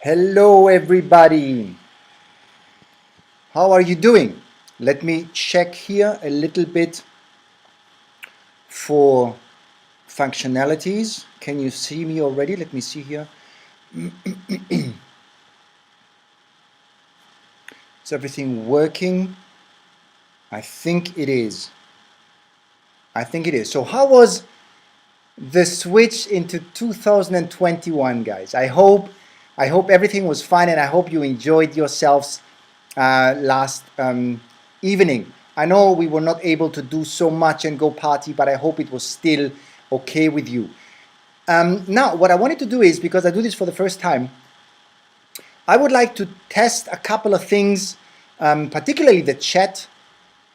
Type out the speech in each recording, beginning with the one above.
Hello everybody, how are you doing? Let me check here a little bit for functionalities. Can you see me already? Let me see here. Is everything working? I think it is. So how was the switch into 2021, guys? I hope everything was fine, and I hope you enjoyed yourselves last evening. I know we were not able to do so much and go party, but I hope it was still okay with you. Now, what I wanted to do is, because I do this for the first time, I would like to test a couple of things, particularly the chat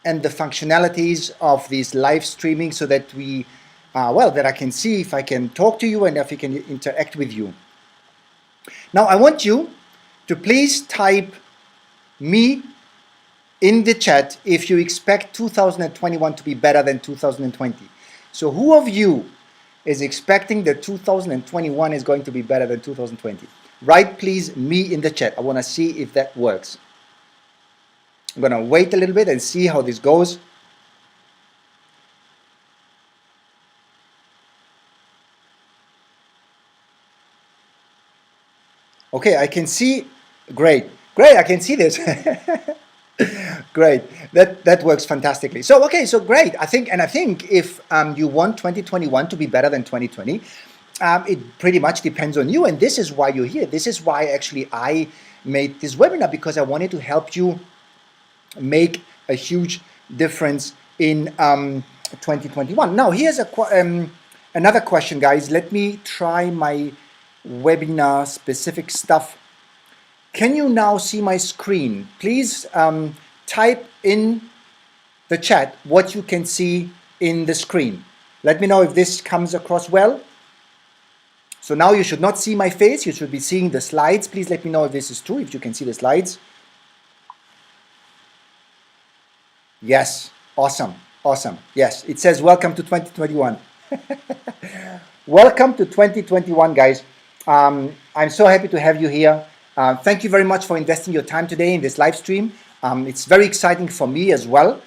and the functionalities of this live streaming, so that that I can see if I can talk to you and if I can interact with you. Now, I want you to please type me in the chat if you expect 2021 to be better than 2020. So who of you is expecting that 2021 is going to be better than 2020? Write please me in the chat. I want to see if that works. I'm going to wait a little bit and see how this goes. Okay, I can see. Great, I can see this. Great, that works fantastically. So great. I think if you want 2021 to be better than 2020, it pretty much depends on you, and this is why you're here. This is why actually I made this webinar, because I wanted to help you make a huge difference in 2021. Now here's another question, guys. Let me try my webinar specific stuff. Can you now see my screen? Please type in the chat what you can see in the screen. Let me know if this comes across well. So now you should not see my face, you should be seeing the slides. Please let me know if this is true, if you can see the slides. Yes, awesome. Yes, it says welcome to 2021. Welcome to 2021, guys. I'm so happy to have you here. Thank you very much for investing your time today in this live stream. It's very exciting for me as well.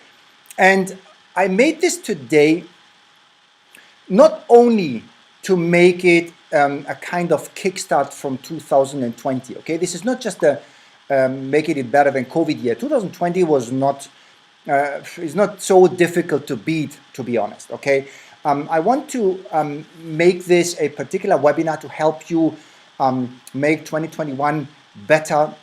And I made this today not only to make it a kind of kickstart from 2020. Okay, this is not just a making it better than COVID year. 2020 was not is not so difficult to beat, to be honest. Okay, I want to make this a particular webinar to help you make 2021 better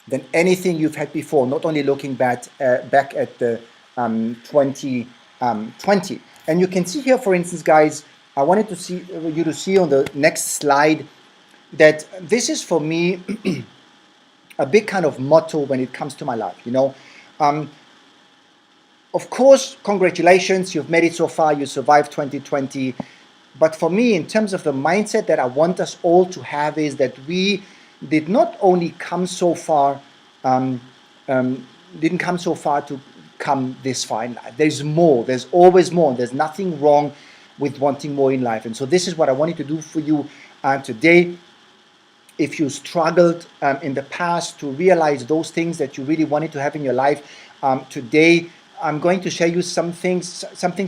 than anything you've had before. Not only looking back at the 2020, and you can see here, for instance, guys. I wanted to see you to see on the next slide that this is for me a big kind of motto when it comes to my life. You know, of course, congratulations, you've made it so far, you survived 2020. But for me, in terms of the mindset that I want us all to have, is that we did not only come so far, didn't come so far to come this far in life. There's more, there's always more, there's nothing wrong with wanting more in life. And so this is what I wanted to do for you today. If you struggled in the past to realize those things that you really wanted to have in your life, today I'm going to share you some things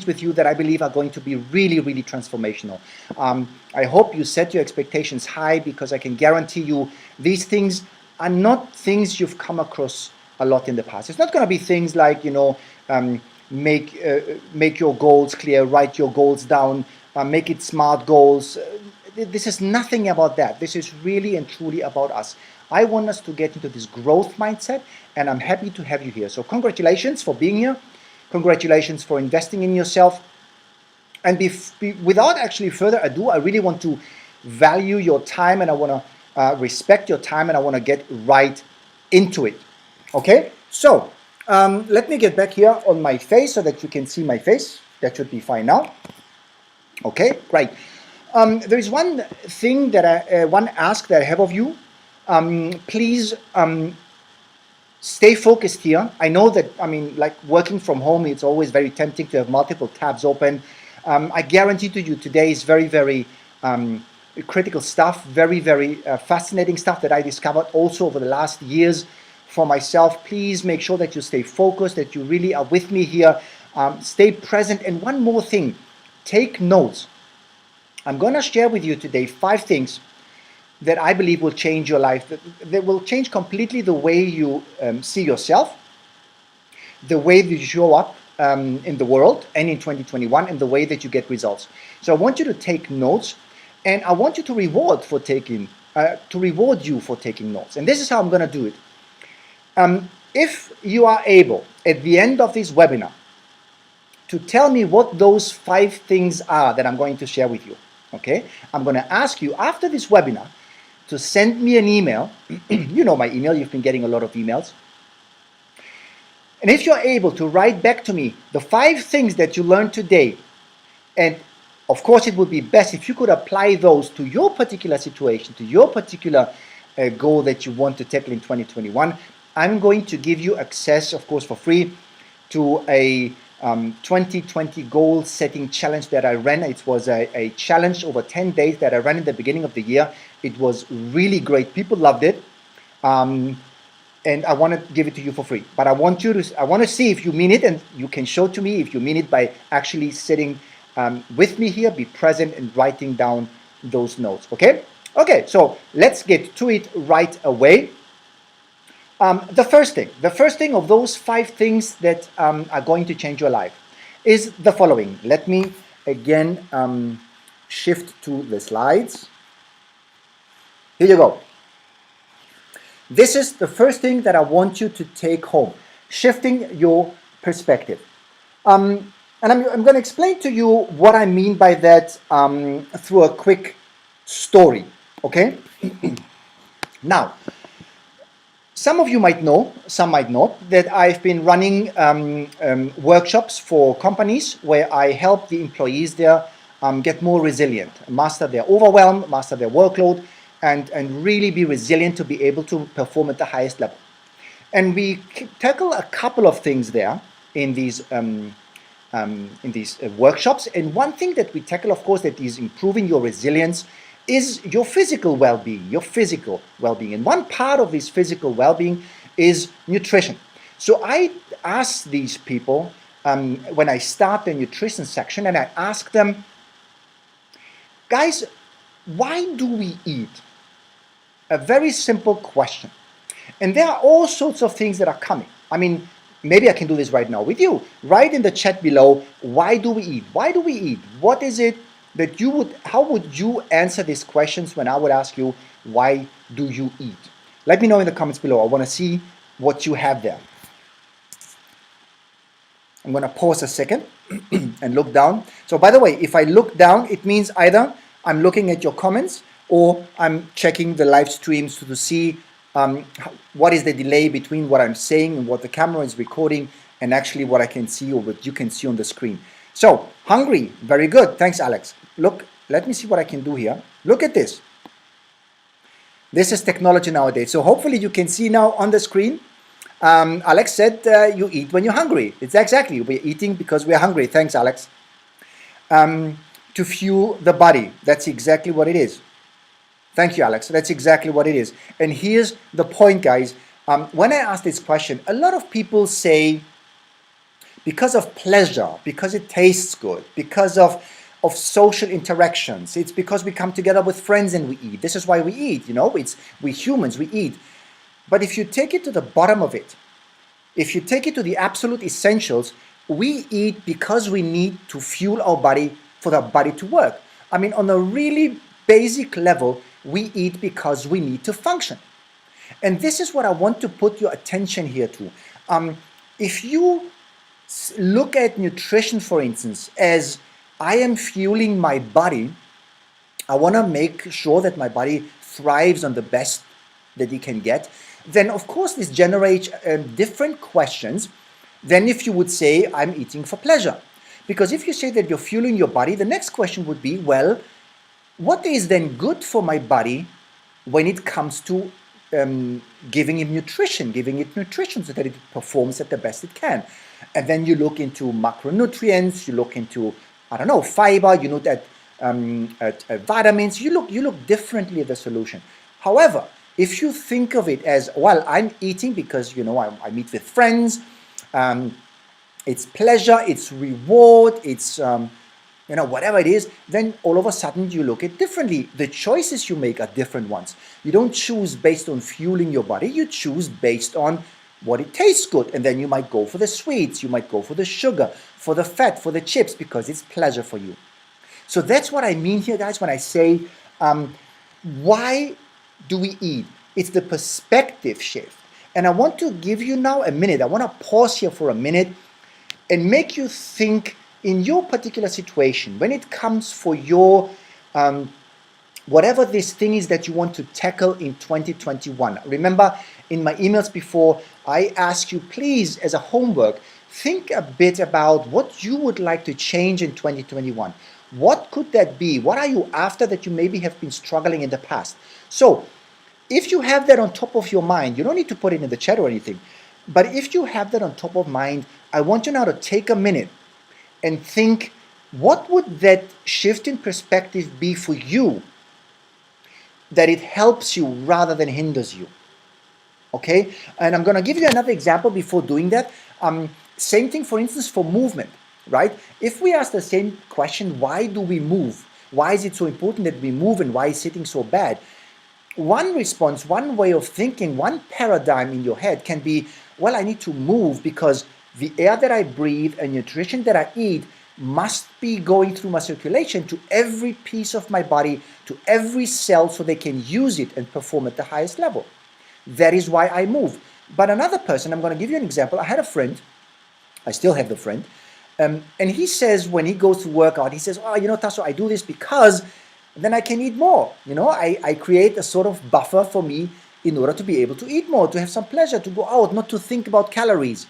with you that I believe are going to be really, really transformational. I hope you set your expectations high, because I can guarantee you these things are not things you've come across a lot in the past. It's not going to be things like, you know, make your goals clear, write your goals down, make it SMART goals. This is nothing about that. This is really and truly about us. I want us to get into this growth mindset, and I'm happy to have you here. So congratulations for being here. Congratulations for investing in yourself. And without actually further ado, I really want to value your time, and I want to respect your time, and I want to get right into it. Okay? So let me get back here on my face so that you can see my face. That should be fine now. Okay, great. There is one thing that one ask that I have of you. Please stay focused here. I know that, I mean, like working from home, it's always very tempting to have multiple tabs open. I guarantee to you today is very, very critical stuff, very, very fascinating stuff that I discovered also over the last years for myself. Please make sure that you stay focused, that you really are with me here. Stay present. And one more thing, take notes. I'm going to share with you today 5 things that I believe will change your life, that will change completely the way you see yourself, the way that you show up in the world and in 2021, and the way that you get results. So I want you to take notes, and I want you to reward you for taking notes. And this is how I'm going to do it. If you are able, at the end of this webinar, to tell me what those 5 things are that I'm going to share with you, okay? I'm going to ask you after this webinar to send me an email. You know my email, you've been getting a lot of emails. And if you're able to write back to me the 5 things that you learned today, and of course it would be best if you could apply those to your particular situation, to your particular goal that you want to tackle in 2021, I'm going to give you access, of course for free, to a 2020 goal setting challenge that I ran. It was a challenge over 10 days that I ran in the beginning of the year. It was really great. People loved it. And I want to give it to you for free. But I want to see if you mean it, and you can show to me if you mean it by actually sitting with me here, be present and writing down those notes, okay? Okay, so let's get to it right away. The first thing of those 5 things that are going to change your life is the following. Let me again shift to the slides. Here you go. This is the first thing that I want you to take home, shifting your perspective. And I'm going to explain to you what I mean by that through a quick story, okay? Now, some of you might know, some might not, that I've been running workshops for companies where I help the employees there get more resilient, master their overwhelm, master their workload, and really be resilient to be able to perform at the highest level. And we tackle a couple of things there in these workshops. And one thing that we tackle, of course, that is improving your resilience is your physical well-being, And one part of this physical well-being is nutrition. So I ask these people when I start the nutrition section, and I ask them, guys, why do we eat? A very simple question. And there are all sorts of things that are coming. I mean, maybe I can do this right now with you. Write in the chat below, why do we eat? Why do we eat? What is it that how would you answer these questions when I would ask you, why do you eat? Let me know in the comments below. I want to see what you have there. I'm going to pause a second and look down. So by the way, if I look down, it means either I'm looking at your comments or I'm checking the live streams to see what is the delay between what I'm saying and what the camera is recording and actually what I can see or what you can see on the screen. So, hungry, very good. Thanks, Alex. Look, let me see what I can do here. Look at this. This is technology nowadays. So hopefully you can see now on the screen. Alex said you eat when you're hungry. It's exactly, we're eating because we're hungry. Thanks, Alex. To fuel the body. That's exactly what it is. Thank you, Alex. That's exactly what it is. And here's the point, guys. When I ask this question, a lot of people say, because of pleasure, because it tastes good, because of social interactions. It's because we come together with friends and we eat. This is why we eat, you know, we humans, we eat. But if you take it to the bottom of it, if you take it to the absolute essentials, we eat because we need to fuel our body for the body to work. I mean, on a really basic level, we eat because we need to function. And this is what I want to put your attention here to. If you look at nutrition, for instance, as I am fueling my body, I want to make sure that my body thrives on the best that it can get, then of course this generates different questions than if you would say I'm eating for pleasure. Because if you say that you're fueling your body, the next question would be, well, what is then good for my body when it comes to giving it nutrition so that it performs at the best it can? And then you look into macronutrients, you look into, I don't know, fiber, you look at vitamins. You look differently at the solution. However, if you think of it as, well, I'm eating because I meet with friends, it's pleasure, it's reward, it's whatever it is, then all of a sudden you look at it differently. The choices you make are different ones. You don't choose based on fueling your body, you choose based on what it tastes good, and then you might go for the sweets, you might go for the sugar, for the fat, for the chips, because it's pleasure for you. So that's what I mean here, guys, when I say, why do we eat? It's the perspective shift. And I want to give you now a minute. I want to pause here for a minute and make you think in your particular situation, when it comes for your, whatever this thing is that you want to tackle in 2021. Remember, in my emails before, I ask you, please, as a homework, think a bit about what you would like to change in 2021. What could that be? What are you after that you maybe have been struggling in the past? So, if you have that on top of your mind, you don't need to put it in the chat or anything, but if you have that on top of mind, I want you now to take a minute and think, what would that shift in perspective be for you, that it helps you rather than hinders you? Okay, and I'm going to give you another example before doing that. Same thing, for instance, for movement, right? If we ask the same question, why do we move? Why is it so important that we move, and why is sitting so bad? One response, one way of thinking, one paradigm in your head can be, well, I need to move because the air that I breathe and nutrition that I eat must be going through my circulation to every piece of my body, to every cell, so they can use it and perform at the highest level. That is why I move. But another person, I'm going to give you an example. I had a friend, I still have the friend, and he says when he goes to work out, he says, oh, Tasso, I do this because then I can eat more. I create a sort of buffer for me in order to be able to eat more, to have some pleasure, to go out, not to think about calories.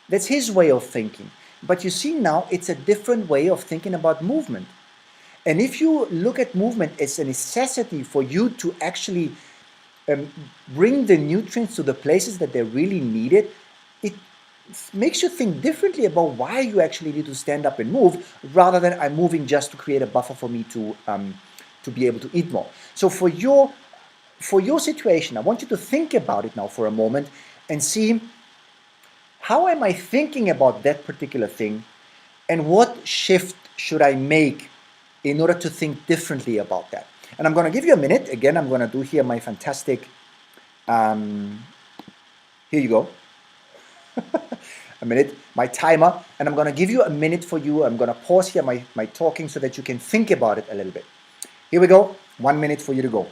That's his way of thinking. But you see now, it's a different way of thinking about movement. And if you look at movement as a necessity for you to actually bring the nutrients to the places that they're really needed, it makes you think differently about why you actually need to stand up and move, rather than I'm moving just to create a buffer for me to be able to eat more. So for your situation, I want you to think about it now for a moment and see, how am I thinking about that particular thing, and what shift should I make in order to think differently about that? And I'm going to give you a minute. Again, I'm going to do here my fantastic, here you go, a minute, my timer, and I'm going to give you a minute for you. I'm going to pause here my talking so that you can think about it a little bit. Here we go, 1 minute for you to go.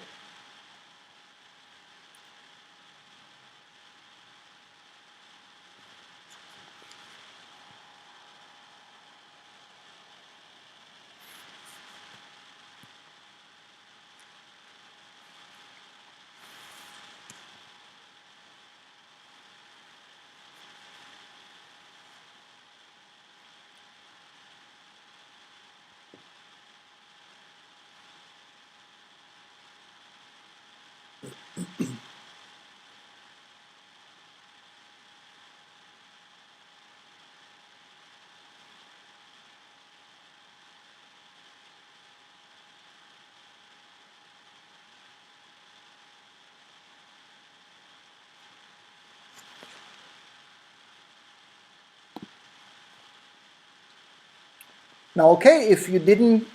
Now, okay, if you didn't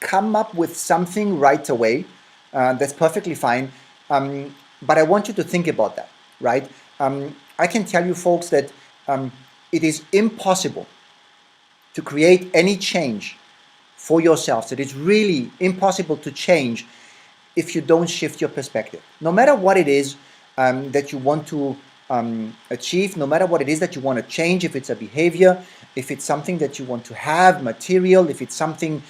come up with something right away, that's perfectly fine. But I want you to think about that, right? I can tell you, folks, that it is impossible to create any change for yourselves. It is really impossible to change if you don't shift your perspective. No matter what it is that you want to achieve, no matter what it is that you want to change, if it's a behavior, if it's something that you want to have, material, if it's something,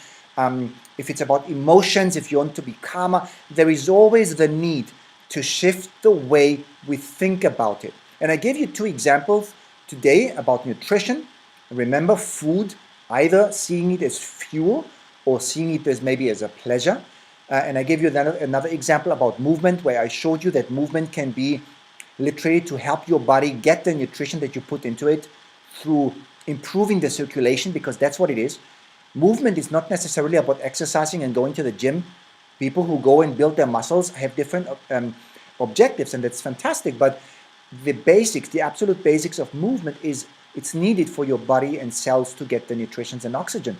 if it's about emotions, if you want to be calmer, there is always the need to shift the way we think about it. And I gave you 2 examples today about nutrition. Remember, food, either seeing it as fuel or seeing it as maybe as a pleasure. And I gave you another example about movement, where I showed you that movement can be literally to help your body get the nutrition that you put into it through improving the circulation, because that's what it is. Movement is not necessarily about exercising and going to the gym. People who go and build their muscles have different objectives, and that's fantastic. But the basics, the absolute basics of movement is it's needed for your body and cells to get the nutrition and oxygen,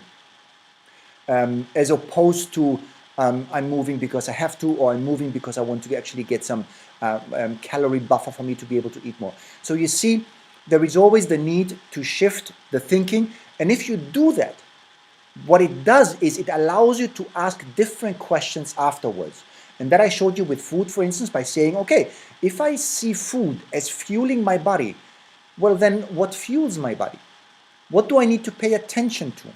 as opposed to I'm moving because I have to, or I'm moving because I want to actually get some calorie buffer for me to be able to eat more. So you see, there is always the need to shift the thinking, and if you do that, what it does is it allows you to ask different questions afterwards. And that I showed you with food, for instance, by saying, okay, if I see food as fueling my body, well then what fuels my body? What do I need to pay attention to?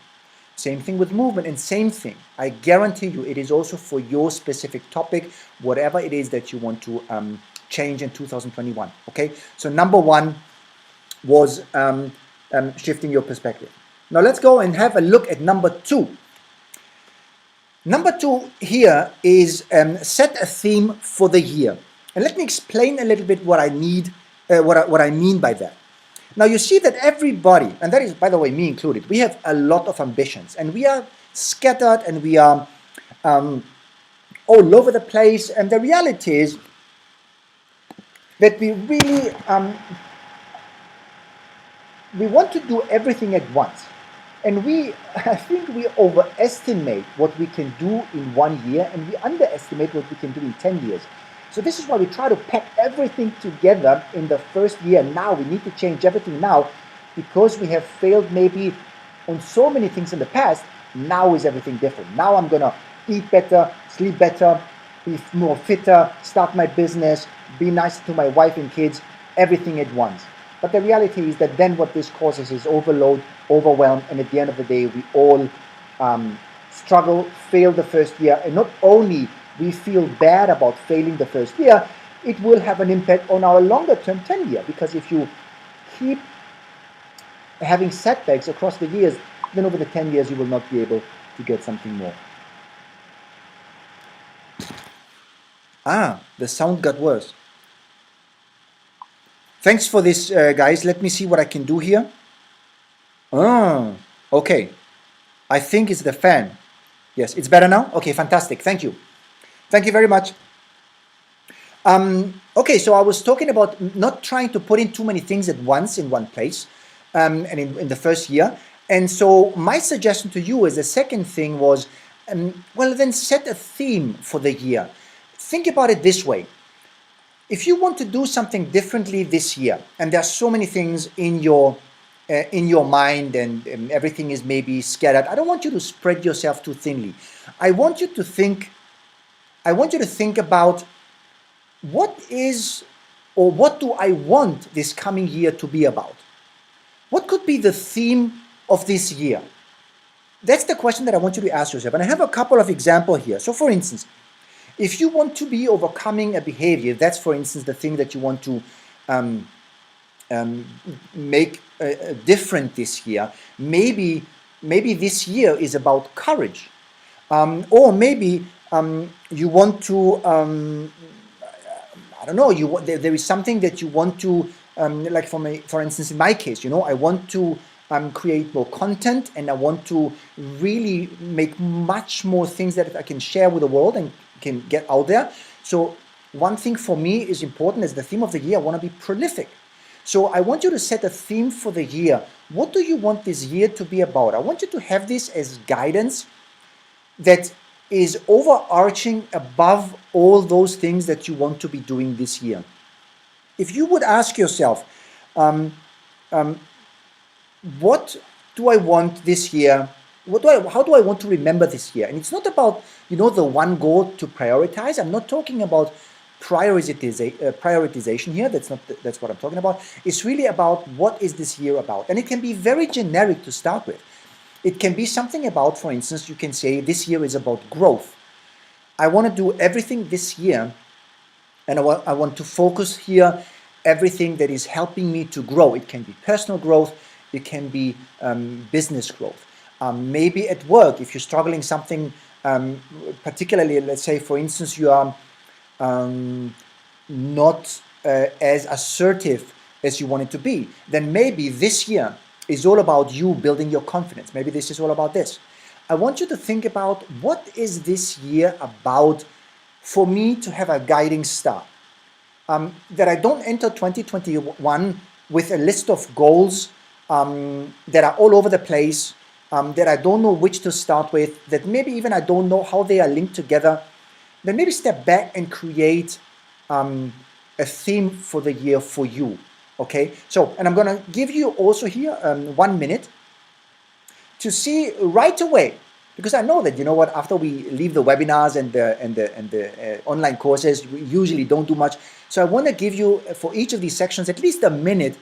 Same thing with movement, and same thing. I guarantee you it is also for your specific topic, whatever it is that you want to change in 2021. Okay, so number one was shifting your perspective. Now let's go and have a look at number two. Number two here is set a theme for the year. And let me explain a little bit what I need, what I mean by that. Now you see that everybody, and that is, by the way, me included, we have a lot of ambitions, and we are scattered, and we are all over the place. And the reality is that we really we want to do everything at once. And I think we overestimate what we can do in 1 year, and we underestimate what we can do in 10 years. So this is why we try to pack everything together in the first year. Now we need to change everything now, because we have failed maybe on so many things in the past. Now is everything different. Now I'm gonna eat better, sleep better, be more fitter, start my business, be nicer to my wife and kids, everything at once. But the reality is that then what this causes is overload, overwhelm, and at the end of the day, we all struggle, fail the first year. And not only we feel bad about failing the first year, it will have an impact on our longer term 10 year. Because if you keep having setbacks across the years, then over the 10 years, you will not be able to get something more. The sound got worse. Thanks for this, guys. Let me see what I can do here. Okay. I think it's the fan. Yes, it's better now? Okay, fantastic. Thank you. Thank you very much. Okay, so I was talking about not trying to put in too many things at once in one place, and in the first year. And so my suggestion to you as the second thing was, well, then set a theme for the year. Think about it this way. If you want to do something differently this year, and there are so many things in your mind, and everything is maybe scattered, I don't want you to spread yourself too thinly. I want you to think about what is, or what do I want this coming year to be about? What could be the theme of this year? That's the question that I want you to ask yourself. And I have a couple of examples here. So for instance, if you want to be overcoming a behavior, that's for instance the thing that you want to make different this year. Maybe this year is about courage, or maybe you want to I don't know. There is something that you want to like for instance, in my case, I want to create more content, and I want to really make much more things that I can share with the world and can get out there. So one thing for me is important as the theme of the year. I want to be prolific. So I want you to set a theme for the year. What do you want this year to be about? I want you to have this as guidance that is overarching above all those things that you want to be doing this year. If you would ask yourself, what do I want this year? How do I want to remember this year? And it's not about, the one goal to prioritize. I'm not talking about prioritization here. That's what I'm talking about. It's really about what is this year about. And it can be very generic to start with. It can be something about, for instance, you can say this year is about growth. I want to do everything this year, and I want to focus here everything that is helping me to grow. It can be personal growth. It can be business growth. Maybe at work, if you're struggling something, particularly, let's say, for instance, you are not as assertive as you want it to be, then maybe this year is all about you building your confidence. Maybe this is all about this. I want you to think about what is this year about for me to have a guiding star. That I don't enter 2021 with a list of goals that are all over the place, that I don't know which to start with, that maybe even I don't know how they are linked together. Then maybe step back and create a theme for the year for you. Okay, so, and I'm gonna give you also here 1 minute to see right away, because I know that, you know what, after we leave the webinars and the online courses, we usually don't do much. So I want to give you for each of these sections at least a minute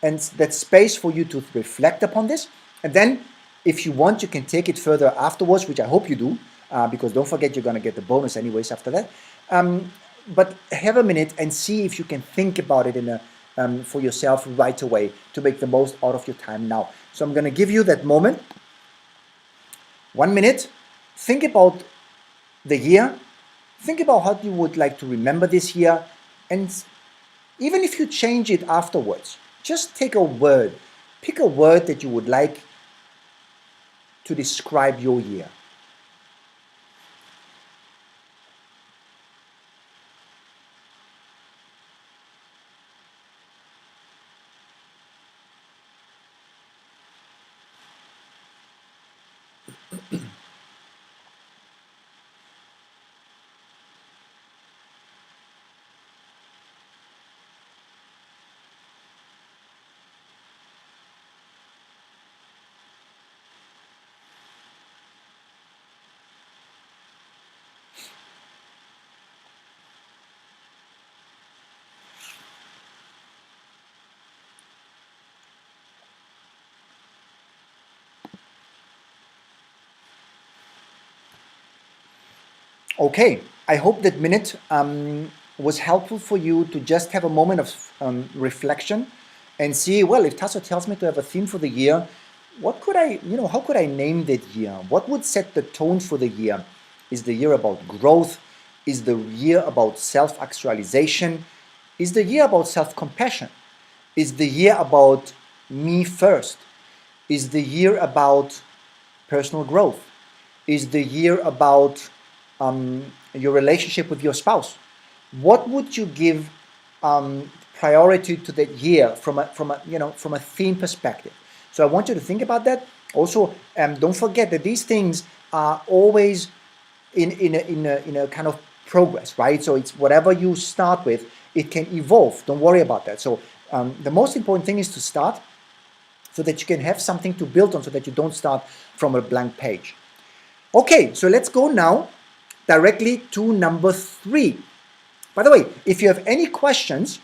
and that space for you to reflect upon this. And then if you want, you can take it further afterwards, which I hope you do, because don't forget you're going to get the bonus anyways after that. But have a minute and see if you can think about it in a for yourself right away to make the most out of your time now. So I'm going to give you that moment. 1 minute. Think about the year. Think about how you would like to remember this year. And even if you change it afterwards, just take a word. Pick a word that you would like to describe your year. Okay, I hope that minute was helpful for you to just have a moment of reflection and see, well, if Tasso tells me to have a theme for the year, what could I, how could I name that year? What would set the tone for the year? Is the year about growth? Is the year about self-actualization? Is the year about self-compassion? Is the year about me first? Is the year about personal growth? Is the year about your relationship with your spouse? What would you give priority to that year from a theme perspective? So I want you to think about that. Also, don't forget that these things are always in a kind of progress, right? So it's whatever you start with, it can evolve. Don't worry about that. So the most important thing is to start so that you can have something to build on, so that you don't start from a blank page. Okay, so let's go now directly to number 3. By the way, if you have any questions,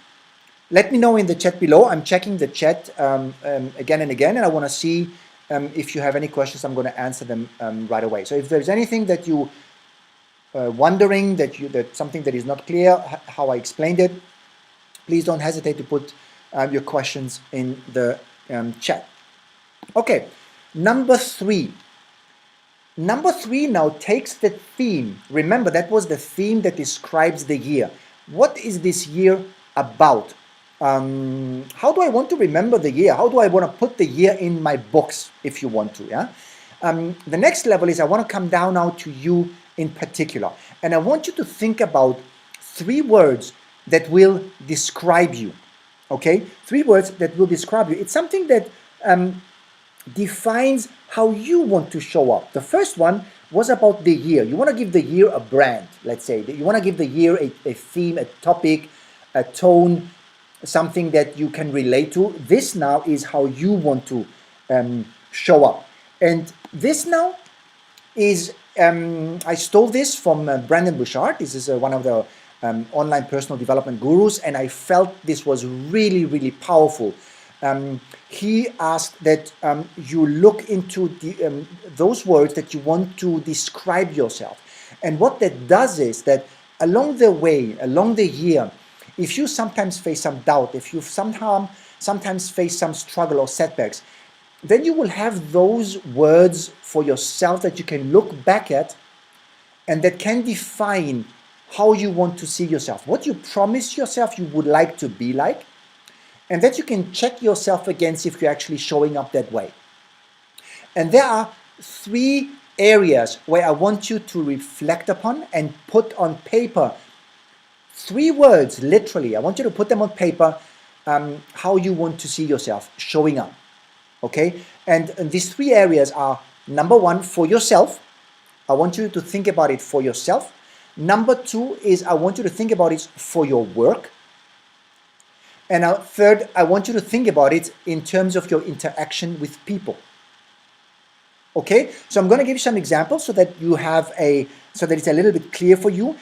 let me know in the chat below. I'm checking the chat again and again, and I want to see if you have any questions. I'm going to answer them right away. So if there's anything that you wondering, that something that is not clear, how I explained it, please don't hesitate to put your questions in the chat. Okay, number 3. Number 3 now takes the theme. Remember, that was the theme that describes the year. What is this year about? How do I want to remember the year? How do I want to put the year in my books, if you want to? Yeah. The next level is I want to come down now to you in particular. And I want you to think about 3 words that will describe you. Okay? 3 words that will describe you. It's something that defines how you want to show up. The first one was about the year. You want to give the year a brand, let's say. You want to give the year a theme, a topic, a tone, something that you can relate to. This now is how you want to show up. And this now is, I stole this from Brandon Bouchard. This is one of the online personal development gurus, and I felt this was really, really powerful. He asked that you look into those words that you want to describe yourself. And what that does is that along the way, along the year, if you sometimes face some doubt, if you sometimes face some struggle or setbacks, then you will have those words for yourself that you can look back at and that can define how you want to see yourself, what you promise yourself you would like to be like, and that you can check yourself against if you're actually showing up that way. And there are 3 areas where I want you to reflect upon and put on paper 3 words, literally. I want you to put them on paper, how you want to see yourself showing up. Okay? And these 3 areas are, number 1, for yourself. I want you to think about it for yourself. Number 2 is I want you to think about it for your work. And third, I want you to think about it in terms of your interaction with people. Okay, so I'm going to give you some examples so that you have so that it's a little bit clear for you.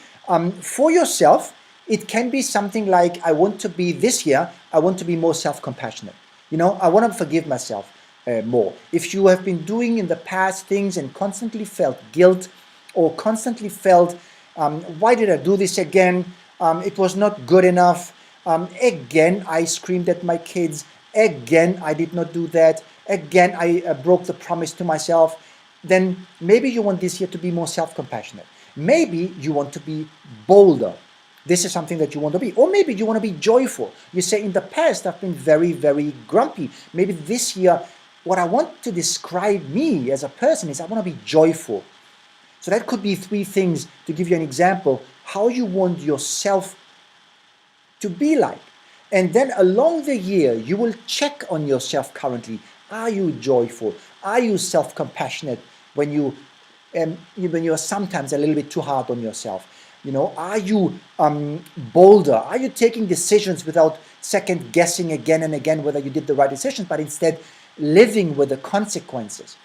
For yourself, it can be something like, I want to be this year, I want to be more self-compassionate. You know, I want to forgive myself more. If you have been doing in the past things and constantly felt guilt or constantly felt, why did I do this again? It was not good enough. Again, I screamed at my kids. Again, I did not do that. Again, I broke the promise to myself. Then maybe you want this year to be more self-compassionate. Maybe you want to be bolder. This is something that you want to be. Or maybe you want to be joyful. You say, in the past, I've been very, very grumpy. Maybe this year, what I want to describe me as a person is I want to be joyful. So that could be 3 things to give you an example, how you want yourself to be like. And then along the year, you will check on yourself currently. Are you joyful? Are you self-compassionate when you're sometimes a little bit too hard on yourself? You know, are you bolder? Are you taking decisions without second guessing again and again whether you did the right decision, but instead living with the consequences?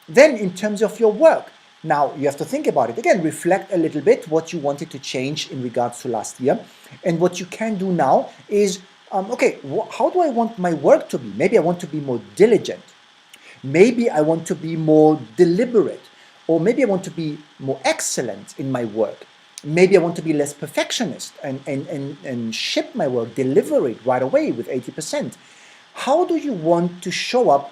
Then in terms of your work, now you have to think about it. Again, reflect a little bit what you wanted to change in regards to last year. And what you can do now is, okay, how do I want my work to be? Maybe I want to be more diligent. Maybe I want to be more deliberate. Or maybe I want to be more excellent in my work. Maybe I want to be less perfectionist and ship my work, deliver it right away with 80%. How do you want to show up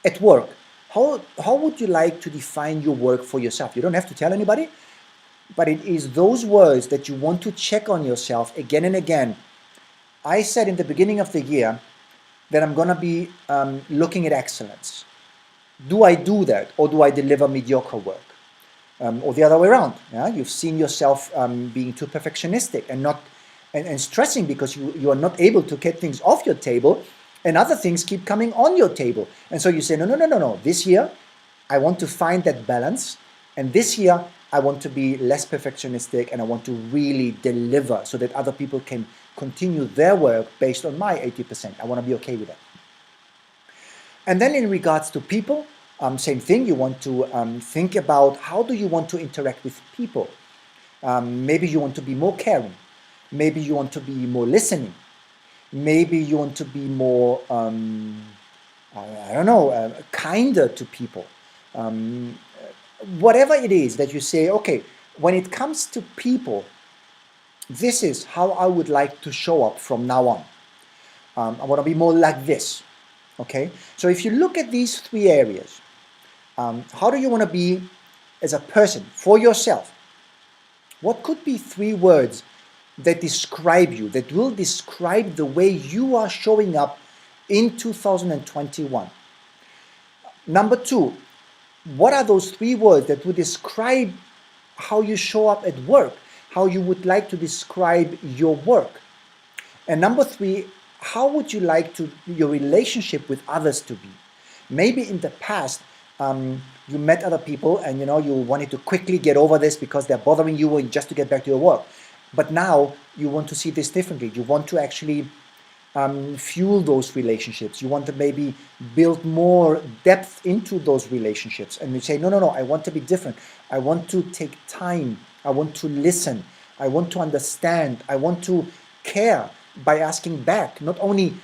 at work? How would you like to define your work for yourself? You don't have to tell anybody, but it is those words that you want to check on yourself again and again. I said in the beginning of the year that I'm going to be looking at excellence. Do I do that, or do I deliver mediocre work? Or the other way around. Yeah? You've seen yourself being too perfectionistic and stressing because you are not able to get things off your table, and other things keep coming on your table. And so you say, no. This year, I want to find that balance. And this year, I want to be less perfectionistic, and I want to really deliver so that other people can continue their work based on my 80%. I want to be okay with that. And then in regards to people, same thing. You want to think about how do you want to interact with people. Maybe you want to be more caring. Maybe you want to be more listening. Maybe you want to be more, kinder to people. Whatever it is that you say, okay, when it comes to people, this is how I would like to show up from now on. I want to be more like this. Okay? So if you look at these 3 areas, how do you want to be as a person for yourself? What could be 3 words that describe you, that will describe the way you are showing up in 2021? Number 2, what are those 3 words that would describe how you show up at work, how you would like to describe your work? And number 3, how would you like your relationship with others to be? Maybe in the past, you met other people and you wanted to quickly get over this because they're bothering you and just to get back to your work. But now you want to see this differently. You want to actually fuel those relationships. You want to maybe build more depth into those relationships. And you say, no, I want to be different. I want to take time. I want to listen. I want to understand. I want to care by asking back. Not only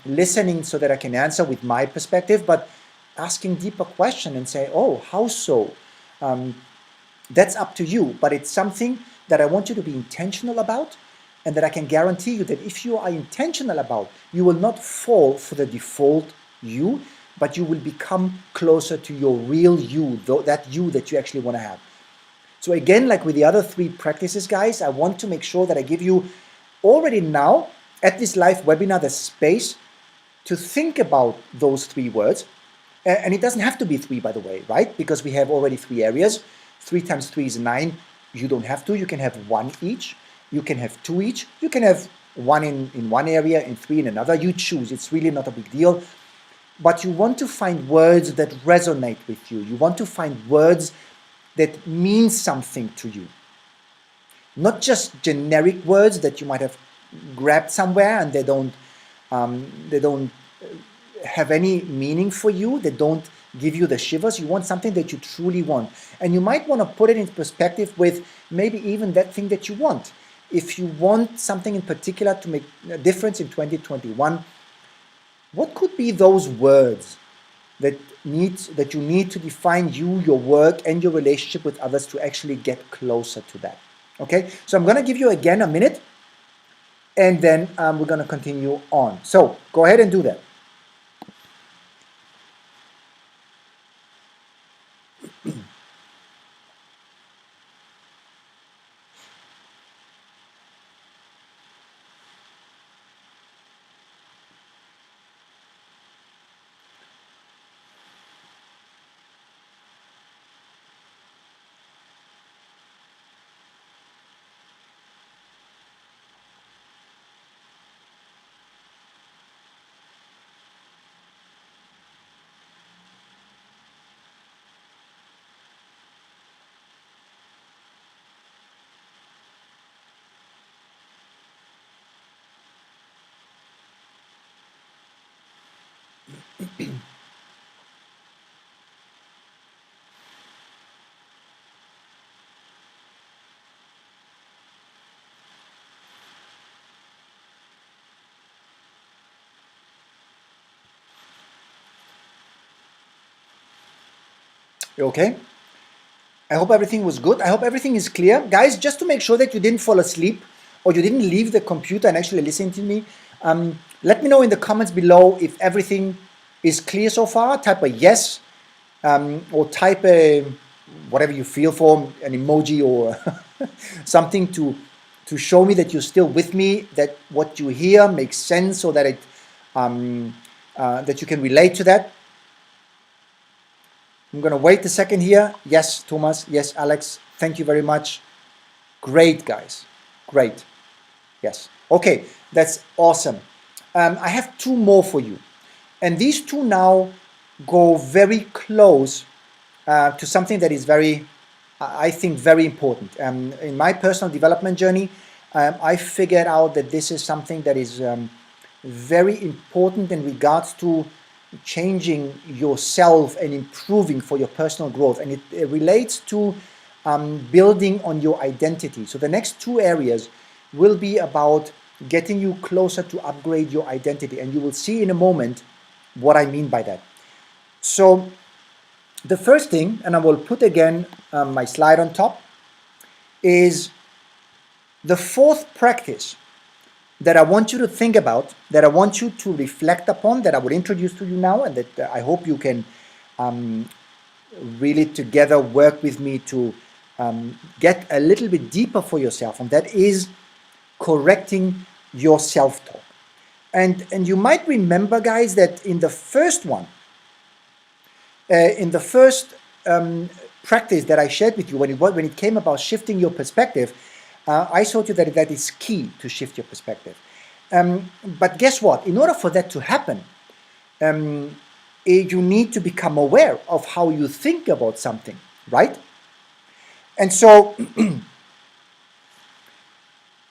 listening so that I can answer with my perspective, but asking deeper questions and say, oh, how so? That's up to you. But it's something that I want you to be intentional about, and that I can guarantee you that if you are intentional about, you will not fall for the default you, but you will become closer to your real you, that you that you actually want to have. So again, like with the other 3 practices, guys, I want to make sure that I give you already now at this live webinar the space to think about those 3 words. And it doesn't have to be 3, by the way, right? Because we have already 3 areas. 3 times 3 is 9. You don't have to. You can have 1 each. You can have 2 each. You can have 1 in one area and 3 in another. You choose. It's really not a big deal. But you want to find words that resonate with you. You want to find words that mean something to you. Not just generic words that you might have grabbed somewhere and they don't have any meaning for you. They don't give you the shivers. You want something that you truly want. And you might want to put it in perspective with maybe even that thing that you want. If you want something in particular to make a difference in 2021, what could be those words that you need to define you, your work, and your relationship with others to actually get closer to that? Okay, so I'm going to give you again a minute, and then we're going to continue on. So go ahead and do that. Okay, I hope everything was good. I hope everything is clear. Guys, just to make sure that you didn't fall asleep or you didn't leave the computer and actually listen to me, let me know in the comments below if everything is clear so far. Type a yes or type a whatever you feel for, an emoji or something to show me that you're still with me, that what you hear makes sense, so that that you can relate to that. I'm going to wait a second here. Yes, Thomas. Yes, Alex. Thank you very much. Great, guys. Great. Yes. Okay, that's awesome. I have 2 more for you. And these 2 now go very close to something that is very, I think, very important. In my personal development journey, I figured out that this is something that is very important in regards to changing yourself and improving for your personal growth, and it relates to building on your identity. So the next 2 areas will be about getting you closer to upgrade your identity, and you will see in a moment what I mean by that. So the first thing, and I will put again my slide on top, is the 4th practice that I want you to think about, that I want you to reflect upon, that I would introduce to you now, and that I hope you can really together work with me to get a little bit deeper for yourself, and that is correcting your self-talk. And you might remember, guys, that in the first one, in the first practice that I shared with you, when it came about shifting your perspective, I told you that is key to shift your perspective. But guess what? In order for that to happen, you need to become aware of how you think about something, right? And so,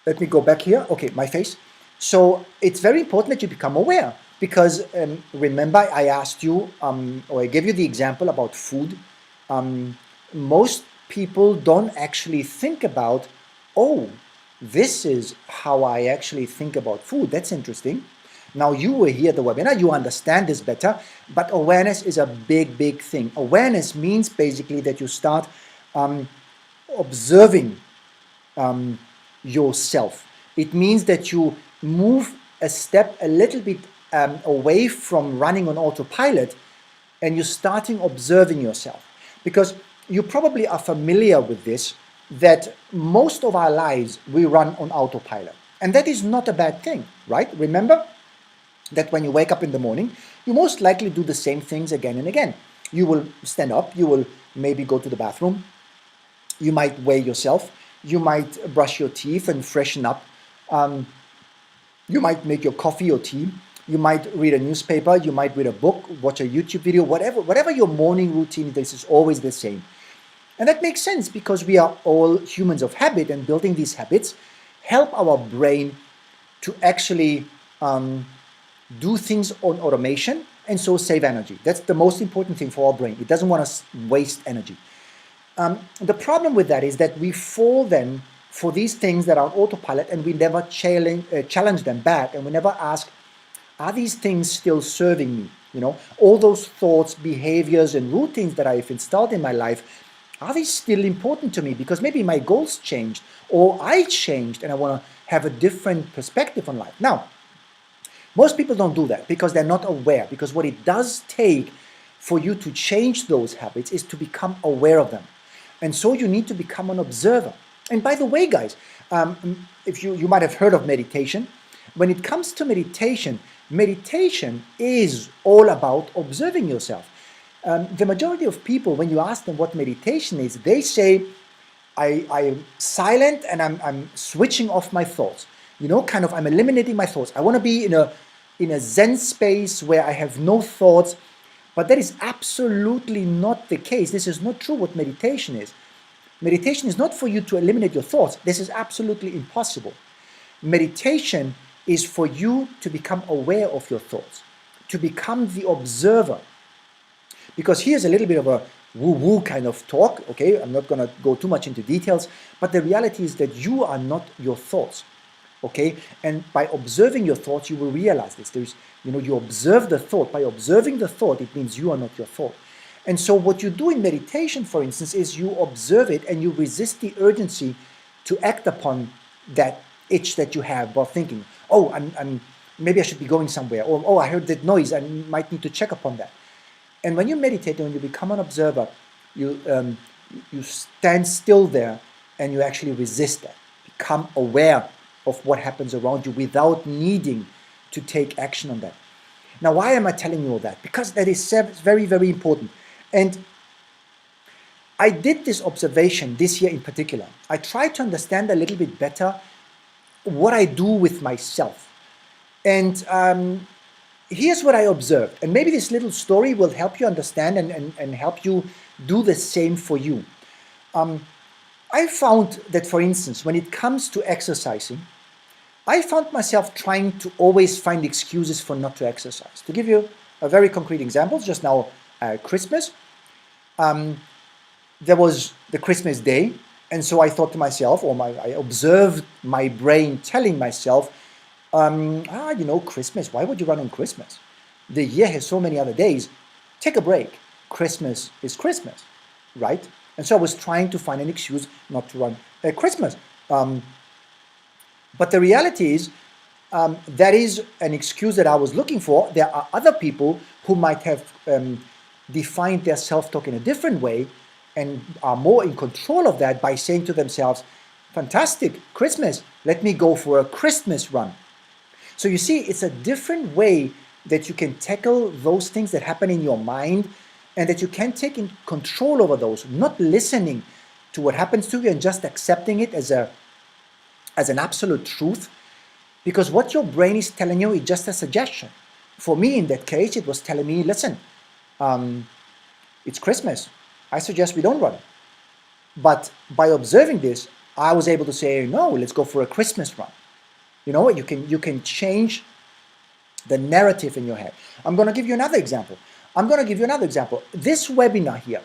let me go back here. Okay, my face. So it's very important that you become aware, because remember I asked you, or I gave you the example about food. Most people don't actually think about, oh, this is how I actually think about food. That's interesting. Now you were here at the webinar, you understand this better, but awareness is a big, big thing. Awareness means basically that you start observing yourself. It means that you move a step a little bit away from running on autopilot, and you're starting observing yourself. Because you probably are familiar with this, that most of our lives we run on autopilot. And that is not a bad thing, right? Remember, that when you wake up in the morning, you most likely do the same things again and again. You will stand up, you will maybe go to the bathroom, you might weigh yourself, you might brush your teeth and freshen up, you might make your coffee or tea, you might read a newspaper, you might read a book, watch a YouTube video, whatever your morning routine is, this is always the same. And that makes sense because we are all humans of habit, and building these habits help our brain to actually do things on automation and so save energy. That's the most important thing for our brain. It doesn't want to waste energy. The problem with that is that we fall then for these things that are on autopilot, and we never challenge them back, and we never ask, are these things still serving me? You know, all those thoughts, behaviors, and routines that I've installed in my life, are they still important to me? Because maybe my goals changed, or I changed, and I want to have a different perspective on life. Now, most people don't do that because they're not aware, because what it does take for you to change those habits is to become aware of them. And so you need to become an observer. And by the way, guys, if you might have heard of meditation. When it comes to meditation, meditation is all about observing yourself. The majority of people, when you ask them what meditation is, they say, I am silent and I'm switching off my thoughts. You know, kind of I'm eliminating my thoughts. I want to be in a Zen space where I have no thoughts. But that is absolutely not the case. This is not true what meditation is. Meditation is not for you to eliminate your thoughts. This is absolutely impossible. Meditation is for you to become aware of your thoughts, to become the observer. Because here's a little bit of a woo-woo kind of talk, okay? I'm not going to go too much into details, but the reality is that you are not your thoughts, okay? And by observing your thoughts, you will realize this. You observe the thought. By observing the thought, it means you are not your thought. And so what you do in meditation, for instance, is you observe it and you resist the urgency to act upon that itch that you have while thinking, oh, maybe I should be going somewhere, or oh, I heard that noise, I might need to check upon that. And when you meditate and you become an observer, you stand still there and you actually resist that. Become aware of what happens around you without needing to take action on that. Now, why am I telling you all that? Because that is very, very important. And I did this observation this year in particular. I tried to understand a little bit better what I do with myself. And here's what I observed. And maybe this little story will help you understand and help you do the same for you. I found that, for instance, when it comes to exercising, I found myself trying to always find excuses for not to exercise. To give you a very concrete example, just now Christmas, there was the Christmas day, and so I thought to myself, I observed my brain telling myself, Christmas, why would you run on Christmas? The year has so many other days. Take a break. Christmas is Christmas, right? And so I was trying to find an excuse not to run at Christmas. But the reality is, that is an excuse that I was looking for. There are other people who might have defined their self-talk in a different way and are more in control of that by saying to themselves, fantastic, Christmas, let me go for a Christmas run. So you see, it's a different way that you can tackle those things that happen in your mind, and that you can take in control over those, not listening to what happens to you and just accepting it as an absolute truth, because what your brain is telling you is just a suggestion. For me, in that case, it was telling me, listen, it's Christmas. I suggest we don't run. But by observing this, I was able to say, no, let's go for a Christmas run. You know, you can change the narrative in your head. I'm going to give you another example. This webinar here,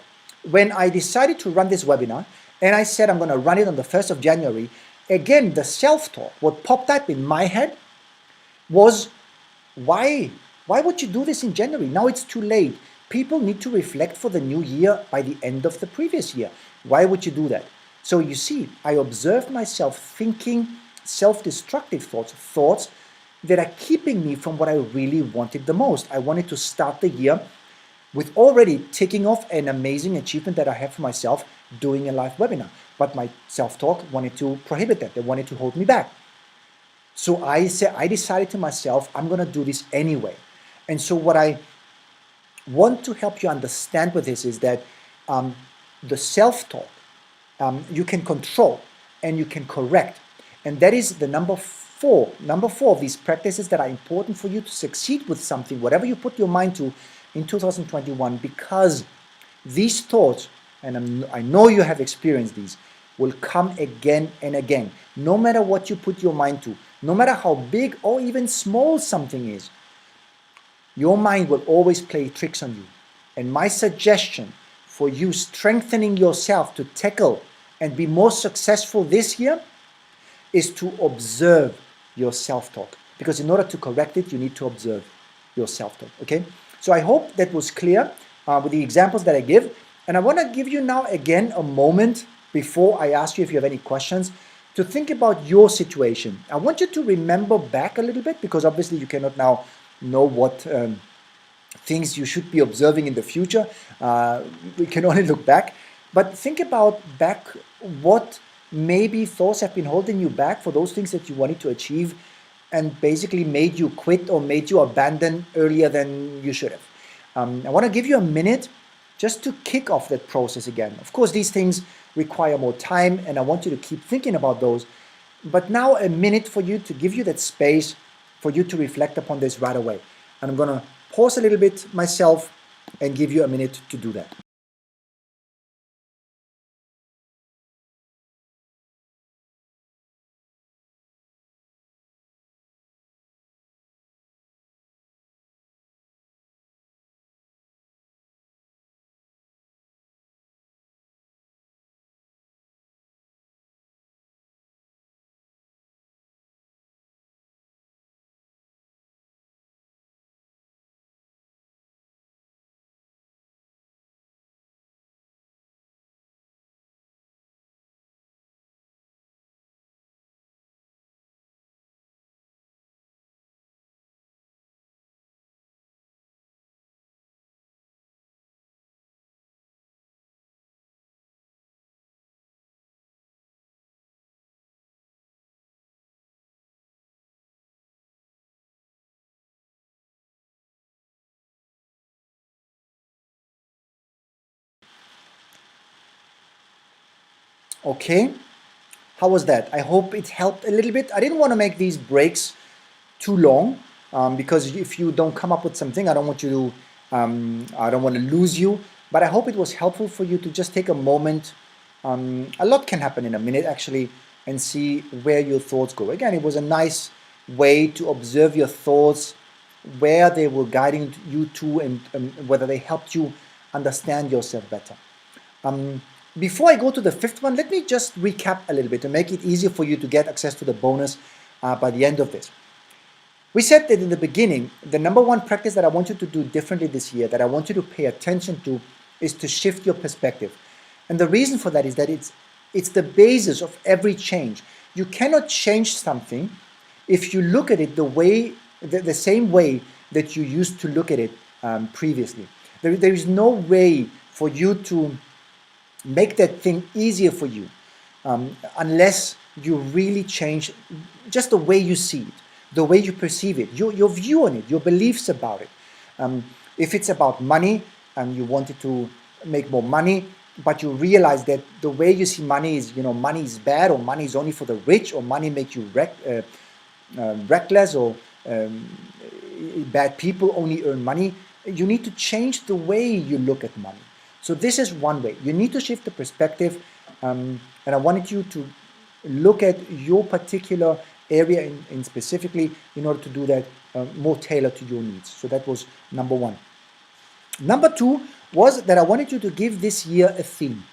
when I decided to run this webinar, and I said I'm going to run it on the 1st of January, again, the self-talk, what popped up in my head was, why would you do this in January? Now it's too late. People need to reflect for the new year by the end of the previous year. Why would you do that? So you see, I observed myself thinking self-destructive thoughts that are keeping me from what I really wanted the most. I wanted to start the year with already ticking off an amazing achievement that I have for myself, doing a live webinar. But my self-talk wanted to prohibit that. They wanted to hold me back. So I decided to myself, I'm going to do this anyway. And so what I want to help you understand with this is that the self-talk you can control and you can correct. And that is the number four of these practices that are important for you to succeed with something, whatever you put your mind to in 2021, because these thoughts, and I know you have experienced these, will come again and again. No matter what you put your mind to, no matter how big or even small something is, your mind will always play tricks on you. And my suggestion for you strengthening yourself to tackle and be more successful this year is to observe your self-talk. Because in order to correct it, you need to observe your self-talk, okay? So I hope that was clear with the examples that I give. And I want to give you now again a moment before I ask you if you have any questions to think about your situation. I want you to remember back a little bit, because obviously you cannot now know what things you should be observing in the future. We can only look back. But think about back what maybe thoughts have been holding you back for those things that you wanted to achieve and basically made you quit or made you abandon earlier than you should have. I want to give you a minute just to kick off that process again. Of course, these things require more time, and I want you to keep thinking about those. But now a minute for you to give you that space for you to reflect upon this right away. And I'm going to pause a little bit myself and give you a minute to do that. Okay, how was that? I hope it helped a little bit. I didn't want to make these breaks too long because if you don't come up with something, I don't want you to, I don't want to lose you. But I hope it was helpful for you to just take a moment. A lot can happen in a minute actually, and see where your thoughts go. Again, it was a nice way to observe your thoughts, where they were guiding you to, and whether they helped you understand yourself better. Before I go to the fifth one, let me just recap a little bit to make it easier for you to get access to the bonus by the end of this. We said that in the beginning, the number one practice that I want you to do differently this year, that I want you to pay attention to, is to shift your perspective. And the reason for that is that it's the basis of every change. You cannot change something if you look at it the same way that you used to look at it previously. There is no way for you to make that thing easier for you unless you really change just the way you see it, the way you perceive it, your view on it, your beliefs about it. If it's about money and you wanted to make more money, but you realize that the way you see money is, money is bad, or money is only for the rich, or money makes you reckless, or bad people only earn money, you need to change the way you look at money. So this is one way. You need to shift the perspective, and I wanted you to look at your particular area in specifically in order to do that more tailored to your needs. So that was number one. Number two was that I wanted you to give this year a theme.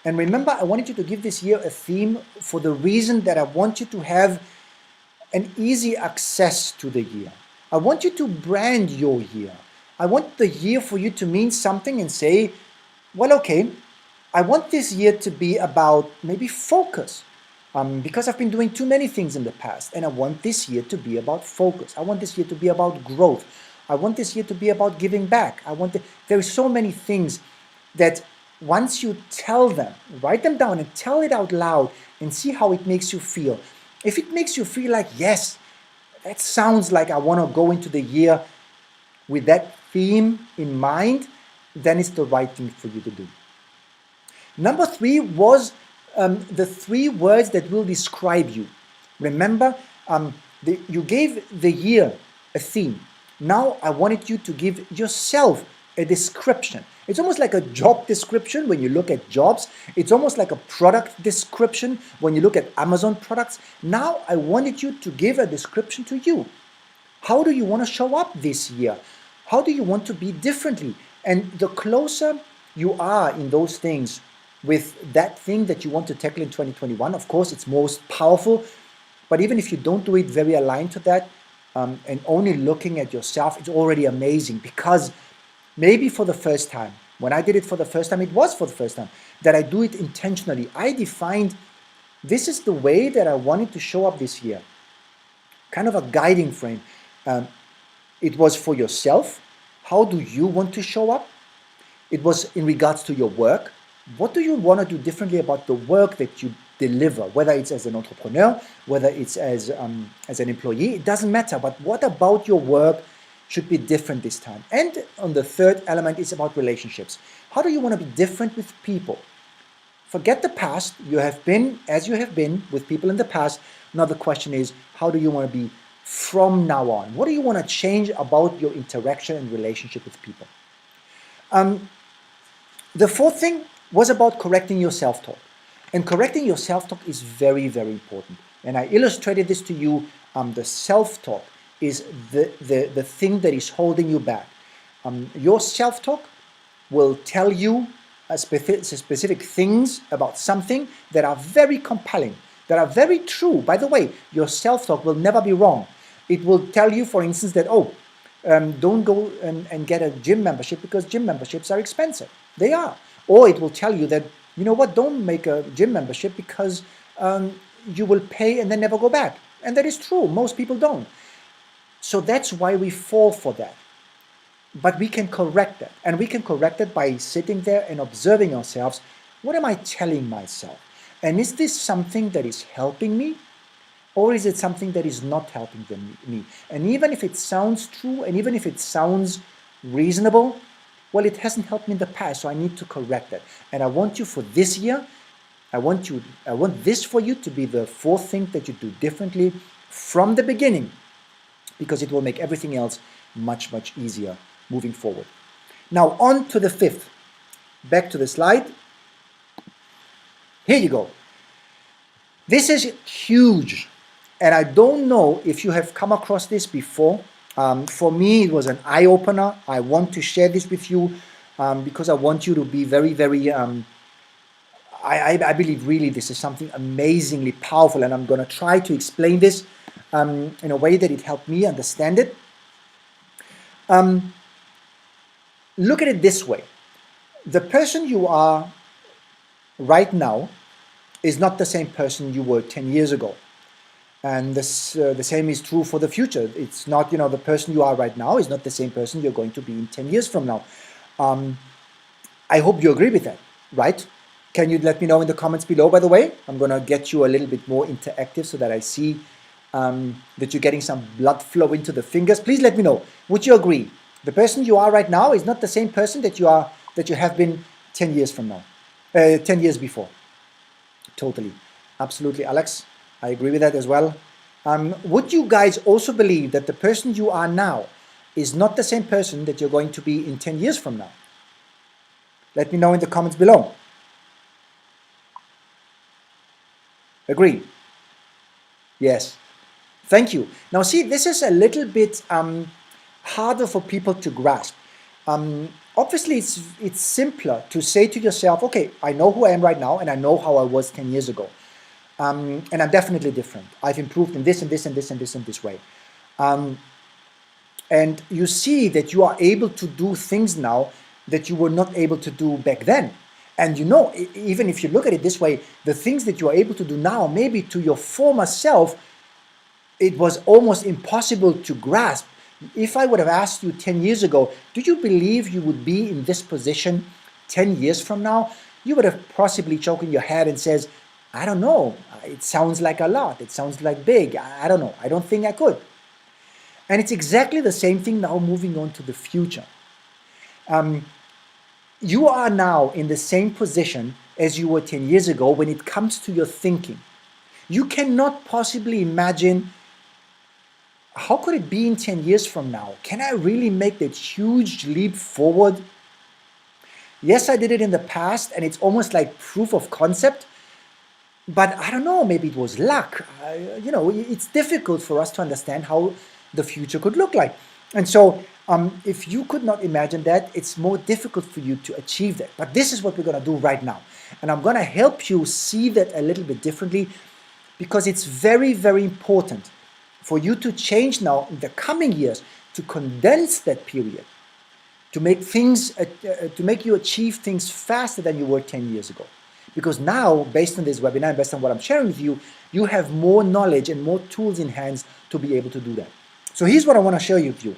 And remember, I wanted you to give this year a theme for the reason that I want you to have an easy access to the year. I want you to brand your year. I want the year for you to mean something and say, well, okay, I want this year to be about maybe focus, because I've been doing too many things in the past, and I want this year to be about focus. I want this year to be about growth. I want this year to be about giving back. There are so many things that once you tell them, write them down and tell it out loud and see how it makes you feel. If it makes you feel like, yes, that sounds like I want to go into the year with that theme in mind, then it's the right thing for you to do. Number 3 was the 3 words that will describe you. Remember, you gave the year a theme. Now I wanted you to give yourself a description. It's almost like a job description when you look at jobs. It's almost like a product description when you look at Amazon products. Now I wanted you to give a description to you. How do you want to show up this year? How do you want to be differently? And the closer you are in those things with that thing that you want to tackle in 2021, of course, it's most powerful. But even if you don't do it very aligned to that, and only looking at yourself, it's already amazing, because maybe for the first time, when I did it for the first time, it was for the first time that I do it intentionally. I defined this is the way that I wanted to show up this year, kind of a guiding frame. It was for yourself. How do you want to show up? It was in regards to your work. What do you want to do differently about the work that you deliver, whether it's as an entrepreneur, whether it's as an employee, it doesn't matter. But what about your work should be different this time? And on the third element is about relationships. How do you want to be different with people? Forget the past. You have been as you have been with people in the past. Now the question is, how do you want to be from now on? What do you want to change about your interaction and relationship with people? The fourth thing was about correcting your self-talk. And correcting your self-talk is very, very important. And I illustrated this to you. The self-talk is the thing that is holding you back. Your self-talk will tell you specific things about something that are very compelling, that are very true. By the way, your self-talk will never be wrong. It will tell you, for instance, that, don't go and get a gym membership because gym memberships are expensive. They are. Or it will tell you that, you know what, don't make a gym membership because you will pay and then never go back. And that is true. Most people don't. So that's why we fall for that. But we can correct that. And we can correct it by sitting there and observing ourselves. What am I telling myself? And is this something that is helping me? Or is it something that is not helping me? And even if it sounds true, and even if it sounds reasonable, well, it hasn't helped me in the past, so I need to correct that. And I want you for this year, I want this for you to be the fourth thing that you do differently from the beginning, because it will make everything else much, much easier moving forward. Now on to the fifth. Back to the slide. Here you go. This is huge. And I don't know if you have come across this before. For me, it was an eye-opener. I want to share this with you because I want you to be very, very, I believe really this is something amazingly powerful, and I'm going to try to explain this in a way that it helped me understand it. Look at it this way. The person you are right now is not the same person you were 10 years ago. And this, the same is true for the future. It's not, the person you are right now is not the same person you're going to be in 10 years from now. I hope you agree with that, right? Can you let me know in the comments below, by the way? I'm going to get you a little bit more interactive so that I see that you're getting some blood flow into the fingers. Please let me know. Would you agree? The person you are right now is not the same person that you have been 10 years from now, 10 years before. Totally. Absolutely, Alex. I agree with that as well. Would you guys also believe that the person you are now is not the same person that you're going to be in 10 years from now? Let me know in the comments below. Agree? Yes. Thank you. Now see, this is a little bit harder for people to grasp. Obviously, it's simpler to say to yourself, okay, I know who I am right now and I know how I was 10 years ago. And I'm definitely different. I've improved in this and this and this and this and this way. And you see that you are able to do things now that you were not able to do back then. And even if you look at it this way, the things that you are able to do now, maybe to your former self, it was almost impossible to grasp. If I would have asked you 10 years ago, do you believe you would be in this position 10 years from now? You would have possibly shaken your head and says, I don't know. It sounds like a lot. It sounds like big. I don't know. I don't think I could. And it's exactly the same thing now moving on to the future. You are now in the same position as you were 10 years ago when it comes to your thinking. You cannot possibly imagine, how could it be in 10 years from now? Can I really make that huge leap forward? Yes, I did it in the past, and it's almost like proof of concept. But I don't know, maybe it was luck. It's difficult for us to understand how the future could look like. And so if you could not imagine that, it's more difficult for you to achieve that. But this is what we're going to do right now. And I'm going to help you see that a little bit differently, because it's very, very important for you to change now in the coming years, to condense that period, to make things, to make you achieve things faster than you were 10 years ago. Because now, based on this webinar, based on what I'm sharing with you, you have more knowledge and more tools in hands to be able to do that. So here's what I want to share with you.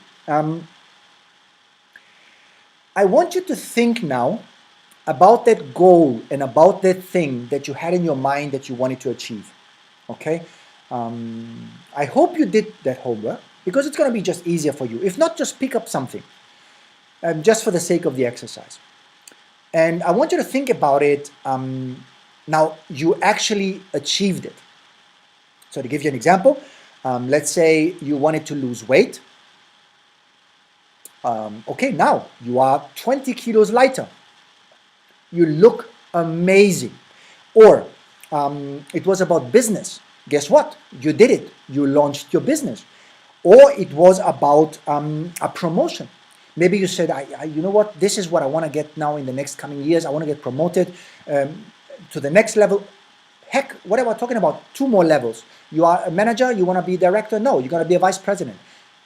I want you to think now about that goal and about that thing that you had in your mind that you wanted to achieve. Okay? I hope you did that homework, because it's going to be just easier for you. If not, just pick up something, just for the sake of the exercise. And I want you to think about it. Now, you actually achieved it. So to give you an example, let's say you wanted to lose weight. Okay, now you are 20 kilos lighter. You look amazing. Or it was about business. Guess what? You did it. You launched your business. Or it was about a promotion. Maybe you said, you know what, this is what I want to get now in the next coming years. I want to get promoted to the next level. Heck, what am I talking about? 2 more levels. You are a manager, you want to be a director? No, you're going to be a vice president.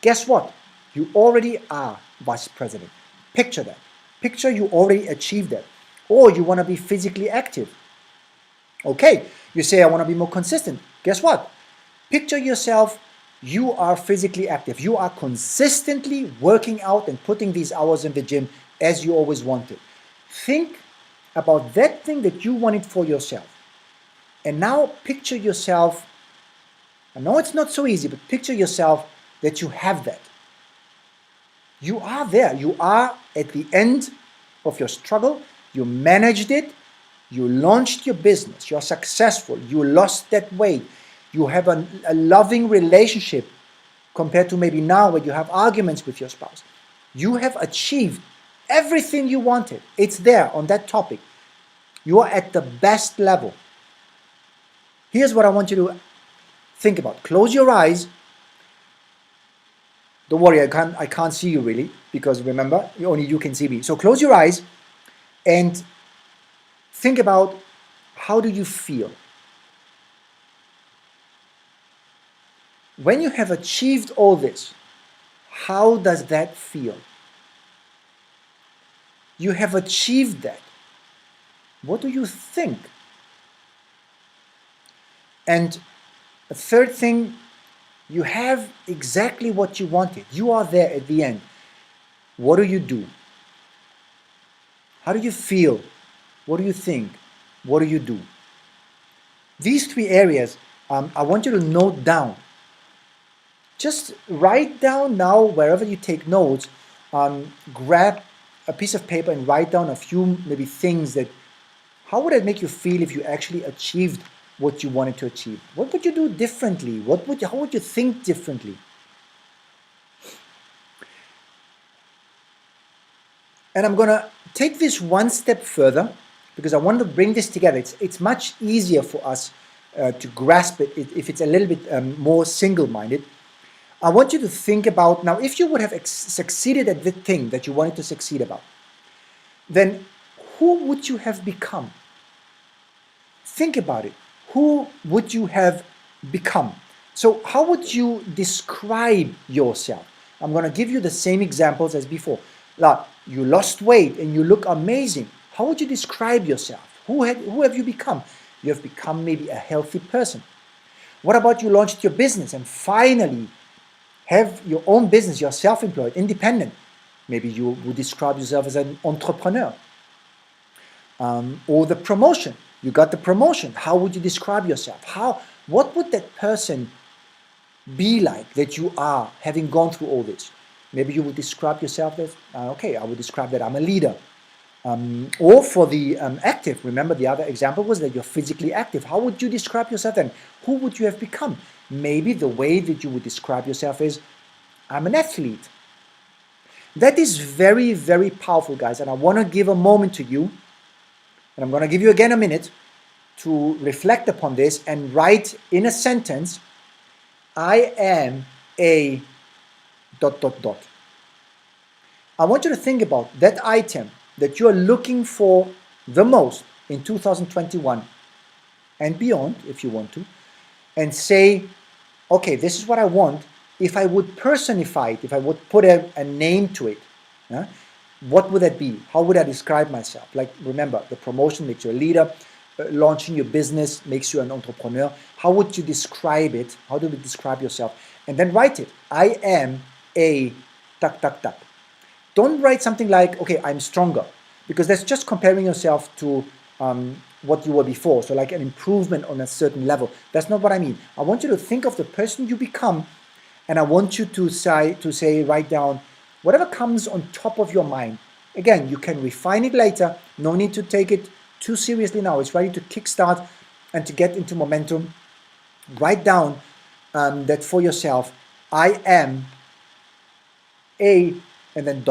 Guess what? You already are vice president. Picture that. Picture you already achieved that. Or you want to be physically active. Okay, you say, I want to be more consistent. Guess what? Picture yourself, you are physically active. You are consistently working out and putting these hours in the gym as you always wanted. Think about that thing that you wanted for yourself. And now picture yourself, I know it's not so easy, but picture yourself that you have that. You are there. You are at the end of your struggle. You managed it. You launched your business. You're successful. You lost that weight. You have a loving relationship compared to maybe now where you have arguments with your spouse. You have achieved everything you wanted. It's there on that topic. You are at the best level. Here's what I want you to think about. Close your eyes. Don't worry, I can't see you really, because remember, only you can see me. So close your eyes and think about, how do you feel? When you have achieved all this, how does that feel? You have achieved that. What do you think? And a third thing, you have exactly what you wanted. You are there at the end. What do you do? How do you feel? What do you think? What do you do? These 3 areas, I want you to note down. Just write down now, wherever you take notes, grab a piece of paper and write down a few maybe things that, how would it make you feel if you actually achieved what you wanted to achieve? What would you do differently? How would you think differently? And I'm going to take this one step further, because I want to bring this together. It's much easier for us to grasp it if it's a little bit more single-minded. I want you to think about, now, if you would have succeeded at the thing that you wanted to succeed about, then who would you have become? Think about it. Who would you have become? So how would you describe yourself? I'm going to give you the same examples as before. Like, you lost weight and you look amazing. How would you describe yourself? Who have you become? You have become maybe a healthy person. What about you launched your business and finally have your own business, you're self-employed, independent. Maybe you would describe yourself as an entrepreneur. Or the promotion. You got the promotion. How would you describe yourself? What would that person be like, that you are, having gone through all this? Maybe you would describe yourself as, okay, I would describe that I'm a leader. Or for the active, remember the other example was that you're physically active. How would you describe yourself then? Who would you have become? Maybe the way that you would describe yourself is, I'm an athlete. That is very, very powerful, guys. And I want to give a moment to you, and I'm going to give you again a minute to reflect upon this and write in a sentence, I am a ... I want you to think about that item that you are looking for the most in 2021 and beyond, if you want to, and say, okay, this is what I want. If I would personify it, if I would put a name to it, what would that be? How would I describe myself? Like, remember, the promotion makes you a leader, launching your business makes you an entrepreneur. How would you describe it? How do you describe yourself? And then write it. I am a ... Don't write something like, okay, I'm stronger, because that's just comparing yourself to what you were before. So like an improvement on a certain level. That's not what I mean. I want you to think of the person you become, and I want you to say, write down whatever comes on top of your mind. Again, you can refine it later. No need to take it too seriously now. It's ready to kickstart and to get into momentum. Write down that for yourself, I am a... and then ...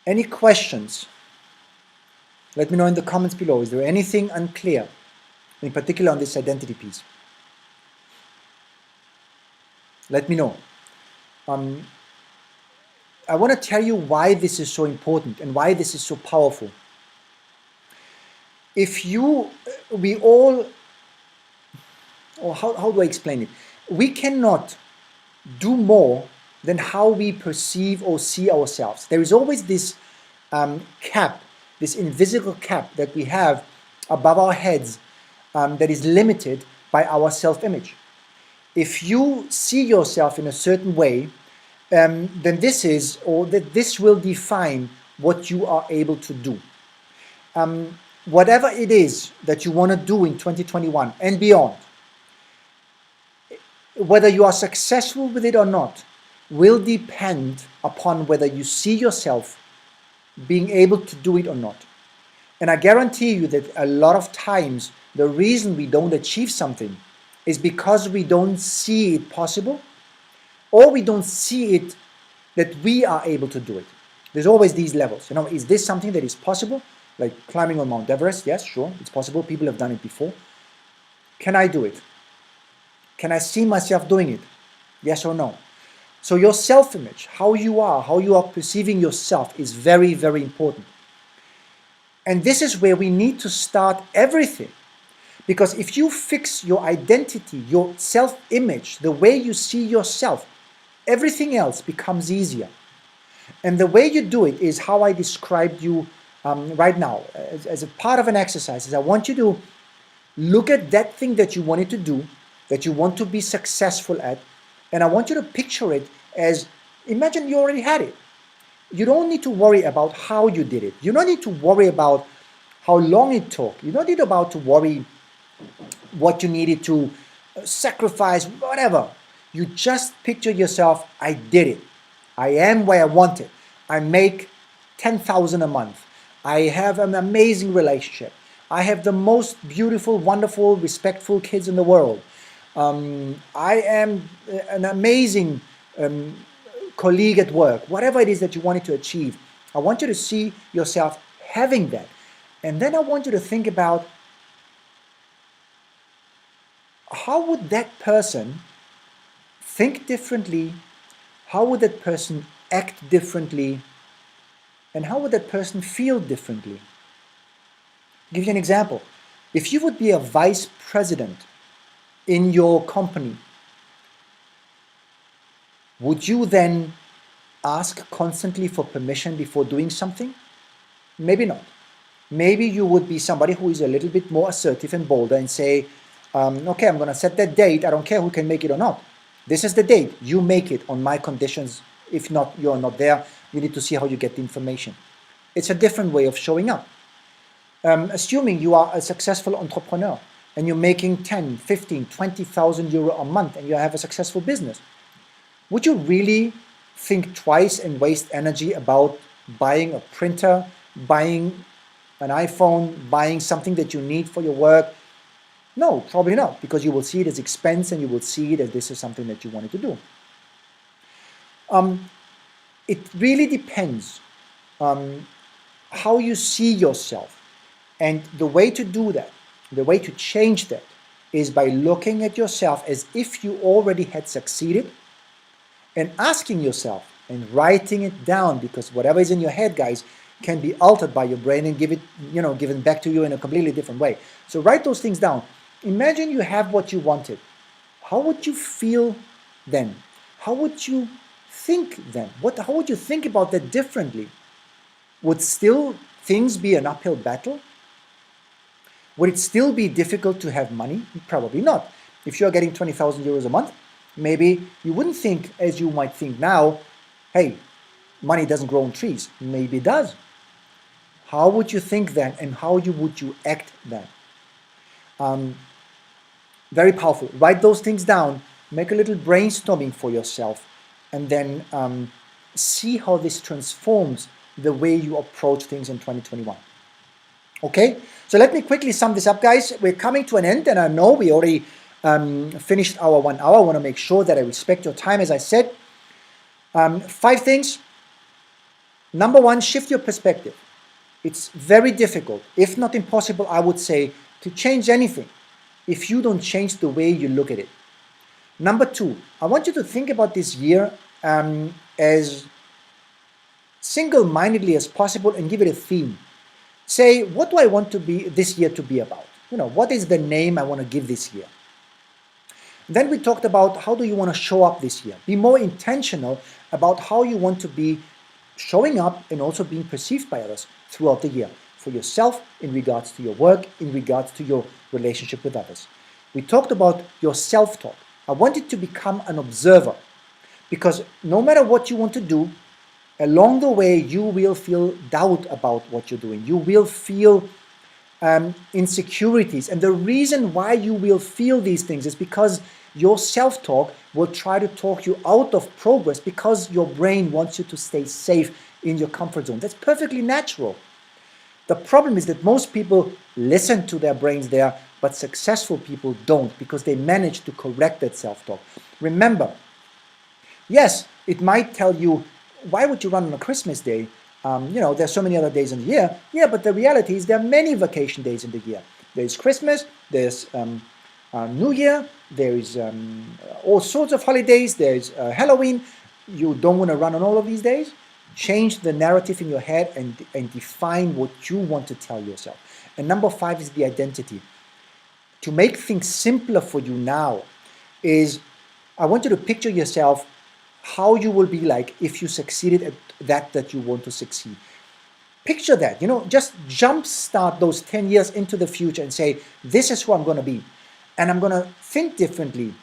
Any questions? Let me know in the comments below. Is there anything unclear, in particular on this identity piece? Let me know. I want to tell you why this is so important and why this is so powerful. We all, or how do I explain it? We cannot do more than how we perceive or see ourselves. There is always this cap, this invisible cap that we have above our heads that is limited by our self-image. If you see yourself in a certain way, then this will define what you are able to do. Whatever it is that you want to do in 2021 and beyond, whether you are successful with it or not, will depend upon whether you see yourself being able to do it or not. And I guarantee you that a lot of times the reason we don't achieve something is because we don't see it possible, or we don't see it that we are able to do it. There's always these levels. Is this something that is possible? Like climbing on Mount Everest? Yes, sure, it's possible. People have done it before. Can I do it? Can I see myself doing it? Yes or no? So your self-image, how you are perceiving yourself is very, very important. And this is where we need to start everything. Because if you fix your identity, your self-image, the way you see yourself, everything else becomes easier. And the way you do it is how I described you right now. As a part of an exercise, is I want you to look at that thing that you wanted to do, that you want to be successful at, and I want you to picture it as, imagine you already had it. You don't need to worry about how you did it. You don't need to worry about how long it took. You don't need to worry what you needed to sacrifice, whatever. You just picture yourself, I did it. I am where I want it. I make 10,000 a month. I have an amazing relationship. I have the most beautiful, wonderful, respectful kids in the world. I am an amazing colleague at work, whatever it is that you wanted to achieve. I want you to see yourself having that. And then I want you to think about, how would that person think differently? How would that person act differently? And how would that person feel differently? I'll give you an example. If you would be a vice president in your company, would you then ask constantly for permission before doing something? Maybe not. Maybe you would be somebody who is a little bit more assertive and bolder and say, okay, I'm going to set that date. I don't care who can make it or not. This is the date. You make it on my conditions. If not, you're not there. You need to see how you get the information. It's a different way of showing up. Assuming you are a successful entrepreneur and you're making 10, 15, 20,000 euro a month and you have a successful business, would you really think twice and waste energy about buying a printer, buying an iPhone, buying something that you need for your work? No, probably not, because you will see it as expense and you will see that this is something that you wanted to do. It really depends on how you see yourself. And the way to do that, the way to change that, is by looking at yourself as if you already had succeeded and asking yourself and writing it down, because whatever is in your head, guys, can be altered by your brain and given back to you in a completely different way. So write those things down. Imagine you have what you wanted. How would you feel then? How would you think then? How would you think about that differently? Would still things be an uphill battle? Would it still be difficult to have money? Probably not. If you're getting 20,000 euros a month, maybe you wouldn't think as you might think now, hey, money doesn't grow on trees. Maybe it does. How would you think then, and how would you act then? Very powerful. Write those things down, make a little brainstorming for yourself, and then see how this transforms the way you approach things in 2021. Okay, so let me quickly sum this up, guys. We're coming to an end, and I know we already finished our 1 hour. I want to make sure that I respect your time, as I said. 5 things. Number 1, shift your perspective. It's very difficult, if not impossible, I would say, to change anything if you don't change the way you look at it. Number 2, I want you to think about this year as single-mindedly as possible and give it a theme. Say, what do I want to be this year to be about? What is the name I want to give this year? Then we talked about how do you want to show up this year. Be more intentional about how you want to be showing up and also being perceived by others throughout the year. For yourself, in regards to your work, in regards to your relationship with others. We talked about your self-talk. I want it to become an observer, because no matter what you want to do, along the way you will feel doubt about what you're doing. You will feel insecurities. And the reason why you will feel these things is because your self-talk will try to talk you out of progress, because your brain wants you to stay safe in your comfort zone. That's perfectly natural. The problem is that most people listen to their brains there, but successful people don't, because they manage to correct that self-talk. Remember, yes, it might tell you, why would you run on a Christmas day? There's so many other days in the year. Yeah, but the reality is there are many vacation days in the year. There's Christmas, there's New Year, there is all sorts of holidays, there's Halloween. You don't want to run on all of these days? Change the narrative in your head and define what you want to tell yourself. And number 5 is the identity. To make things simpler for you now is, I want you to picture yourself how you will be like if you succeeded at that you want to succeed. Picture that, just jumpstart those 10 years into the future and say, this is who I'm going to be. And I'm going to think differently.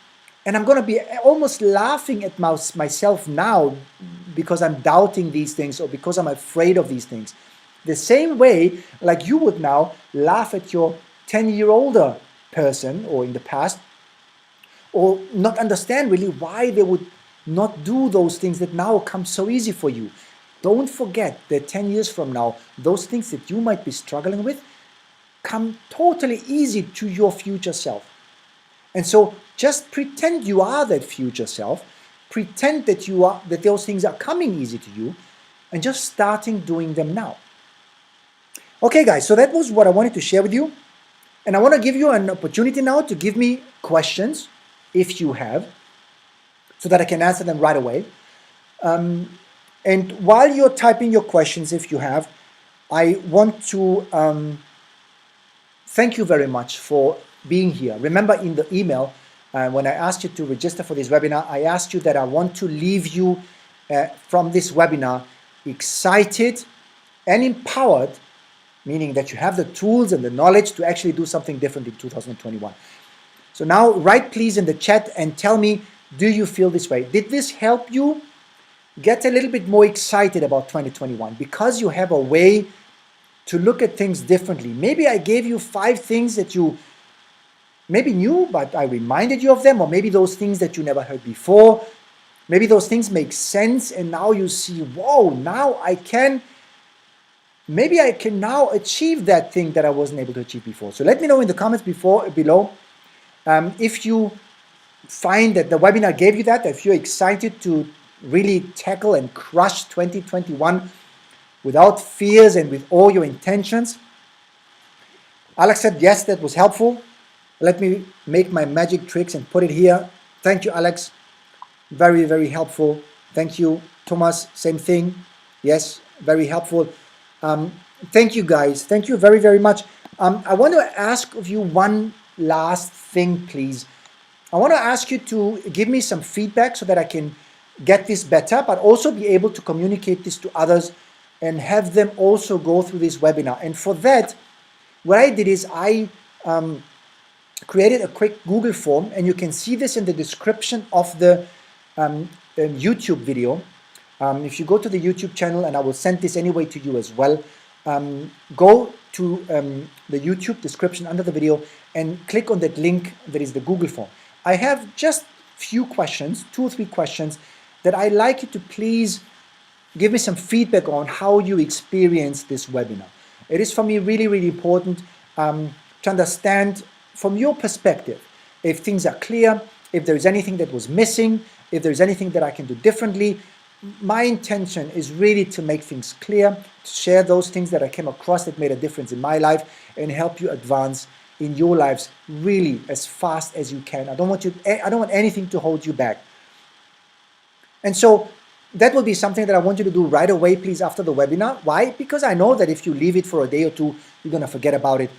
And I'm going to be almost laughing at myself now because I'm doubting these things or because I'm afraid of these things. The same way like you would now laugh at your 10-year-older person or in the past, or not understand really why they would not do those things that now come so easy for you. Don't forget that 10 years from now, those things that you might be struggling with come totally easy to your future self. And so just pretend you are that future self pretend that that those things are coming easy to you, and just starting doing them now. Okay, guys, so that was what I wanted to share with you. And I want to give you an opportunity now to give me questions, if you have, so that I can answer them right away. And while you're typing your questions, if you have, I want to thank you very much for being here. Remember, in the email, when I asked you to register for this webinar, I asked you that I want to leave you from this webinar excited and empowered, meaning that you have the tools and the knowledge to actually do something different in 2021. So now write please in the chat and tell me, do you feel this way? Did this help you get a little bit more excited about 2021 because you have a way to look at things differently? Maybe I gave you 5 things that you maybe knew, but I reminded you of them, or maybe those things that you never heard before. Maybe those things make sense and now you see, whoa, now maybe I can now achieve that thing that I wasn't able to achieve before. So let me know in the comments below if you find that the webinar gave you that, if you're excited to really tackle and crush 2021 without fears and with all your intentions. Alex said, yes, that was helpful. Let me make my magic tricks and put it here. Thank you, Alex. Very, very helpful. Thank you. Thomas, same thing. Yes, very helpful. Thank you, guys. Thank you very, very much. I want to ask of you one last thing, please. I want to ask you to give me some feedback so that I can get this better, but also be able to communicate this to others and have them also go through this webinar. And for that, what I did is I created a quick Google form, and you can see this in the description of the YouTube video. If you go to the YouTube channel, and I will send this anyway to you as well, go to the YouTube description under the video and click on that link that is the Google form. I have just few questions, 2 or 3 questions, that I'd like you to please give me some feedback on how you experience this webinar. It is for me really, really important to understand from your perspective if things are clear, if there is anything that was missing, if there's anything that I can do differently. My intention is really to make things clear, to share those things that I came across that made a difference in my life and help you advance in your lives really as fast as you can. I don't want anything to hold you back. And so that will be something that I want you to do right away, please, after the webinar. Why? Because I know that if you leave it for a day or 2, you're going to forget about it.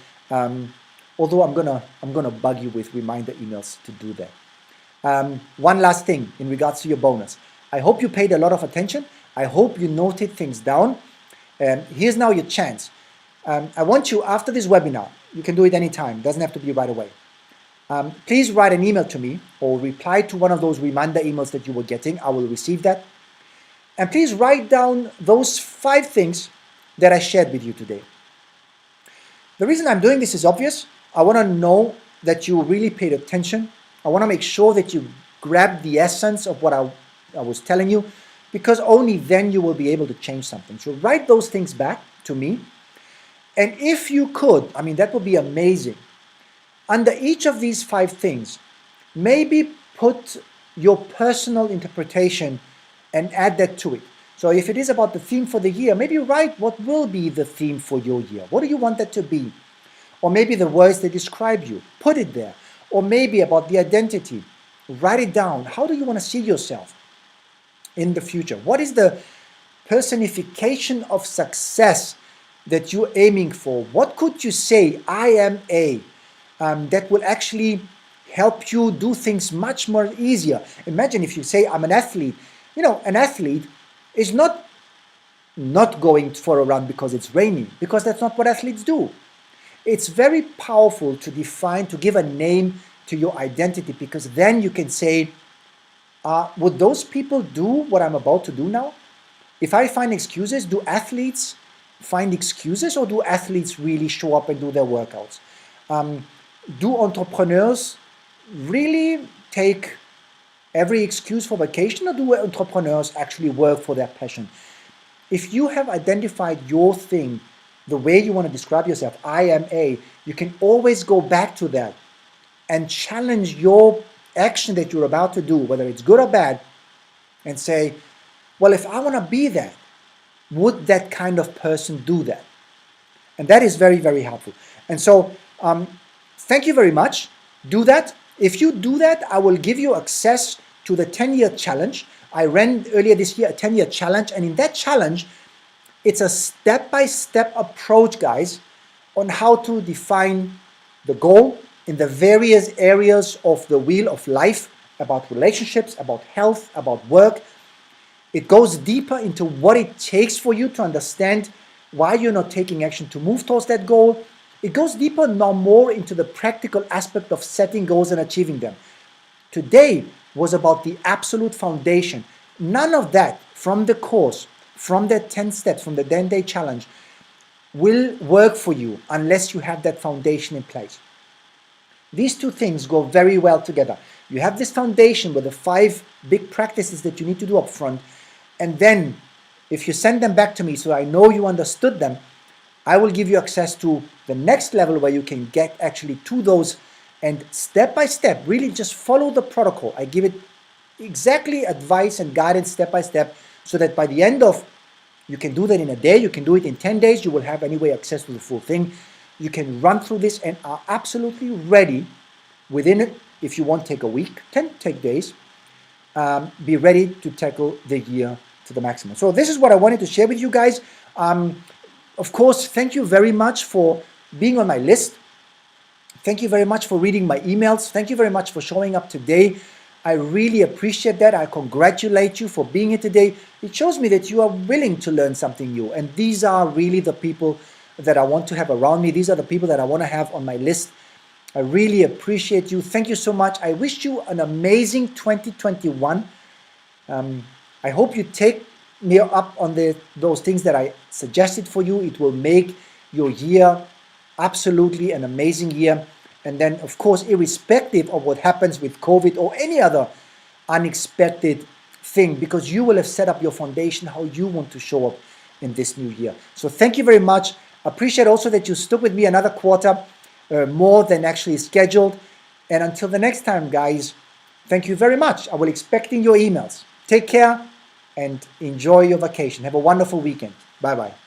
Although I'm gonna bug you with reminder emails to do that. One last thing in regards to your bonus. I hope you paid a lot of attention. I hope you noted things down. Here's now your chance. I want you, after this webinar, you can do it anytime, doesn't have to be right away. Please write an email to me or reply to one of those reminder emails that you were getting. I will receive that. And please write down those 5 things that I shared with you today. The reason I'm doing this is obvious. I want to know that you really paid attention. I want to make sure that you grabbed the essence of what I was telling you, because only then you will be able to change something. So write those things back to me. And if you could, I mean, that would be amazing. Under each of these 5 things, maybe put your personal interpretation and add that to it. So if it is about the theme for the year, maybe write what will be the theme for your year. What do you want that to be? Or maybe the words that describe you, put it there. Or maybe about the identity, write it down. How do you want to see yourself in the future? What is the personification of success that you're aiming for? What could you say, I am a, that will actually help you do things much more easier? Imagine if you say, I'm an athlete. You know, an athlete is not going for a run because it's raining, because that's not what athletes do. It's very powerful to define, to give a name to your identity, because then you can say, would those people do what I'm about to do now? If I find excuses, do athletes find excuses, or do athletes really show up and do their workouts? Do entrepreneurs really take every excuse for vacation, or do entrepreneurs actually work for their passion? If you have identified your thing, the way you want to describe yourself, I am a, you can always go back to that. and challenge your action that you're about to do, whether it's good or bad, and say, well, if I want to be that, would that kind of person do that? And that is very, very helpful. And so thank you very much. Do that. If you do that, I will give you access to the 10-year challenge. I ran earlier this year a 10-year challenge, and in that challenge, it's a step-by-step approach, guys, on how to define the goal in the various areas of the wheel of life, about relationships, about health, about work. It goes deeper into what it takes for you to understand why you're not taking action to move towards that goal. It goes deeper now more into the practical aspect of setting goals and achieving them. Today was about the absolute foundation. None of that from the course, from the 10 steps, from the 10-day challenge will work for you unless you have that foundation in place. These two things go very well together. You have this foundation with the 5 big practices that you need to do up front, and then if you send them back to me so I know you understood them, I will give you access to the next level where you can get actually to those, and step by step, really just follow the protocol. I give it exactly advice and guidance step by step, so that by the end of, you can do that in a day, you can do it in 10 days, you will have anyway access to the full thing. You can run through this and are absolutely ready within it. If you want, take a week, 10 take days, be ready to tackle the year to the maximum. So this is what I wanted to share with you guys. Of course, thank you very much for being on my list. Thank you very much for reading my emails. Thank you very much for showing up today. I really appreciate that. I congratulate you for being here today. It shows me that you are willing to learn something new. And these are really the people that I want to have around me. These are the people that I want to have on my list. I really appreciate you. Thank you so much. I wish you an amazing 2021. I hope you take me up on those things that I suggested for you. It will make your year absolutely an amazing year. And then, of course, irrespective of what happens with COVID or any other unexpected thing, because you will have set up your foundation how you want to show up in this new year. So thank you very much. Appreciate also that you stuck with me another quarter, more than actually scheduled. And until the next time, guys, thank you very much. I will expecting your emails. Take care and enjoy your vacation. Have a wonderful weekend. Bye-bye.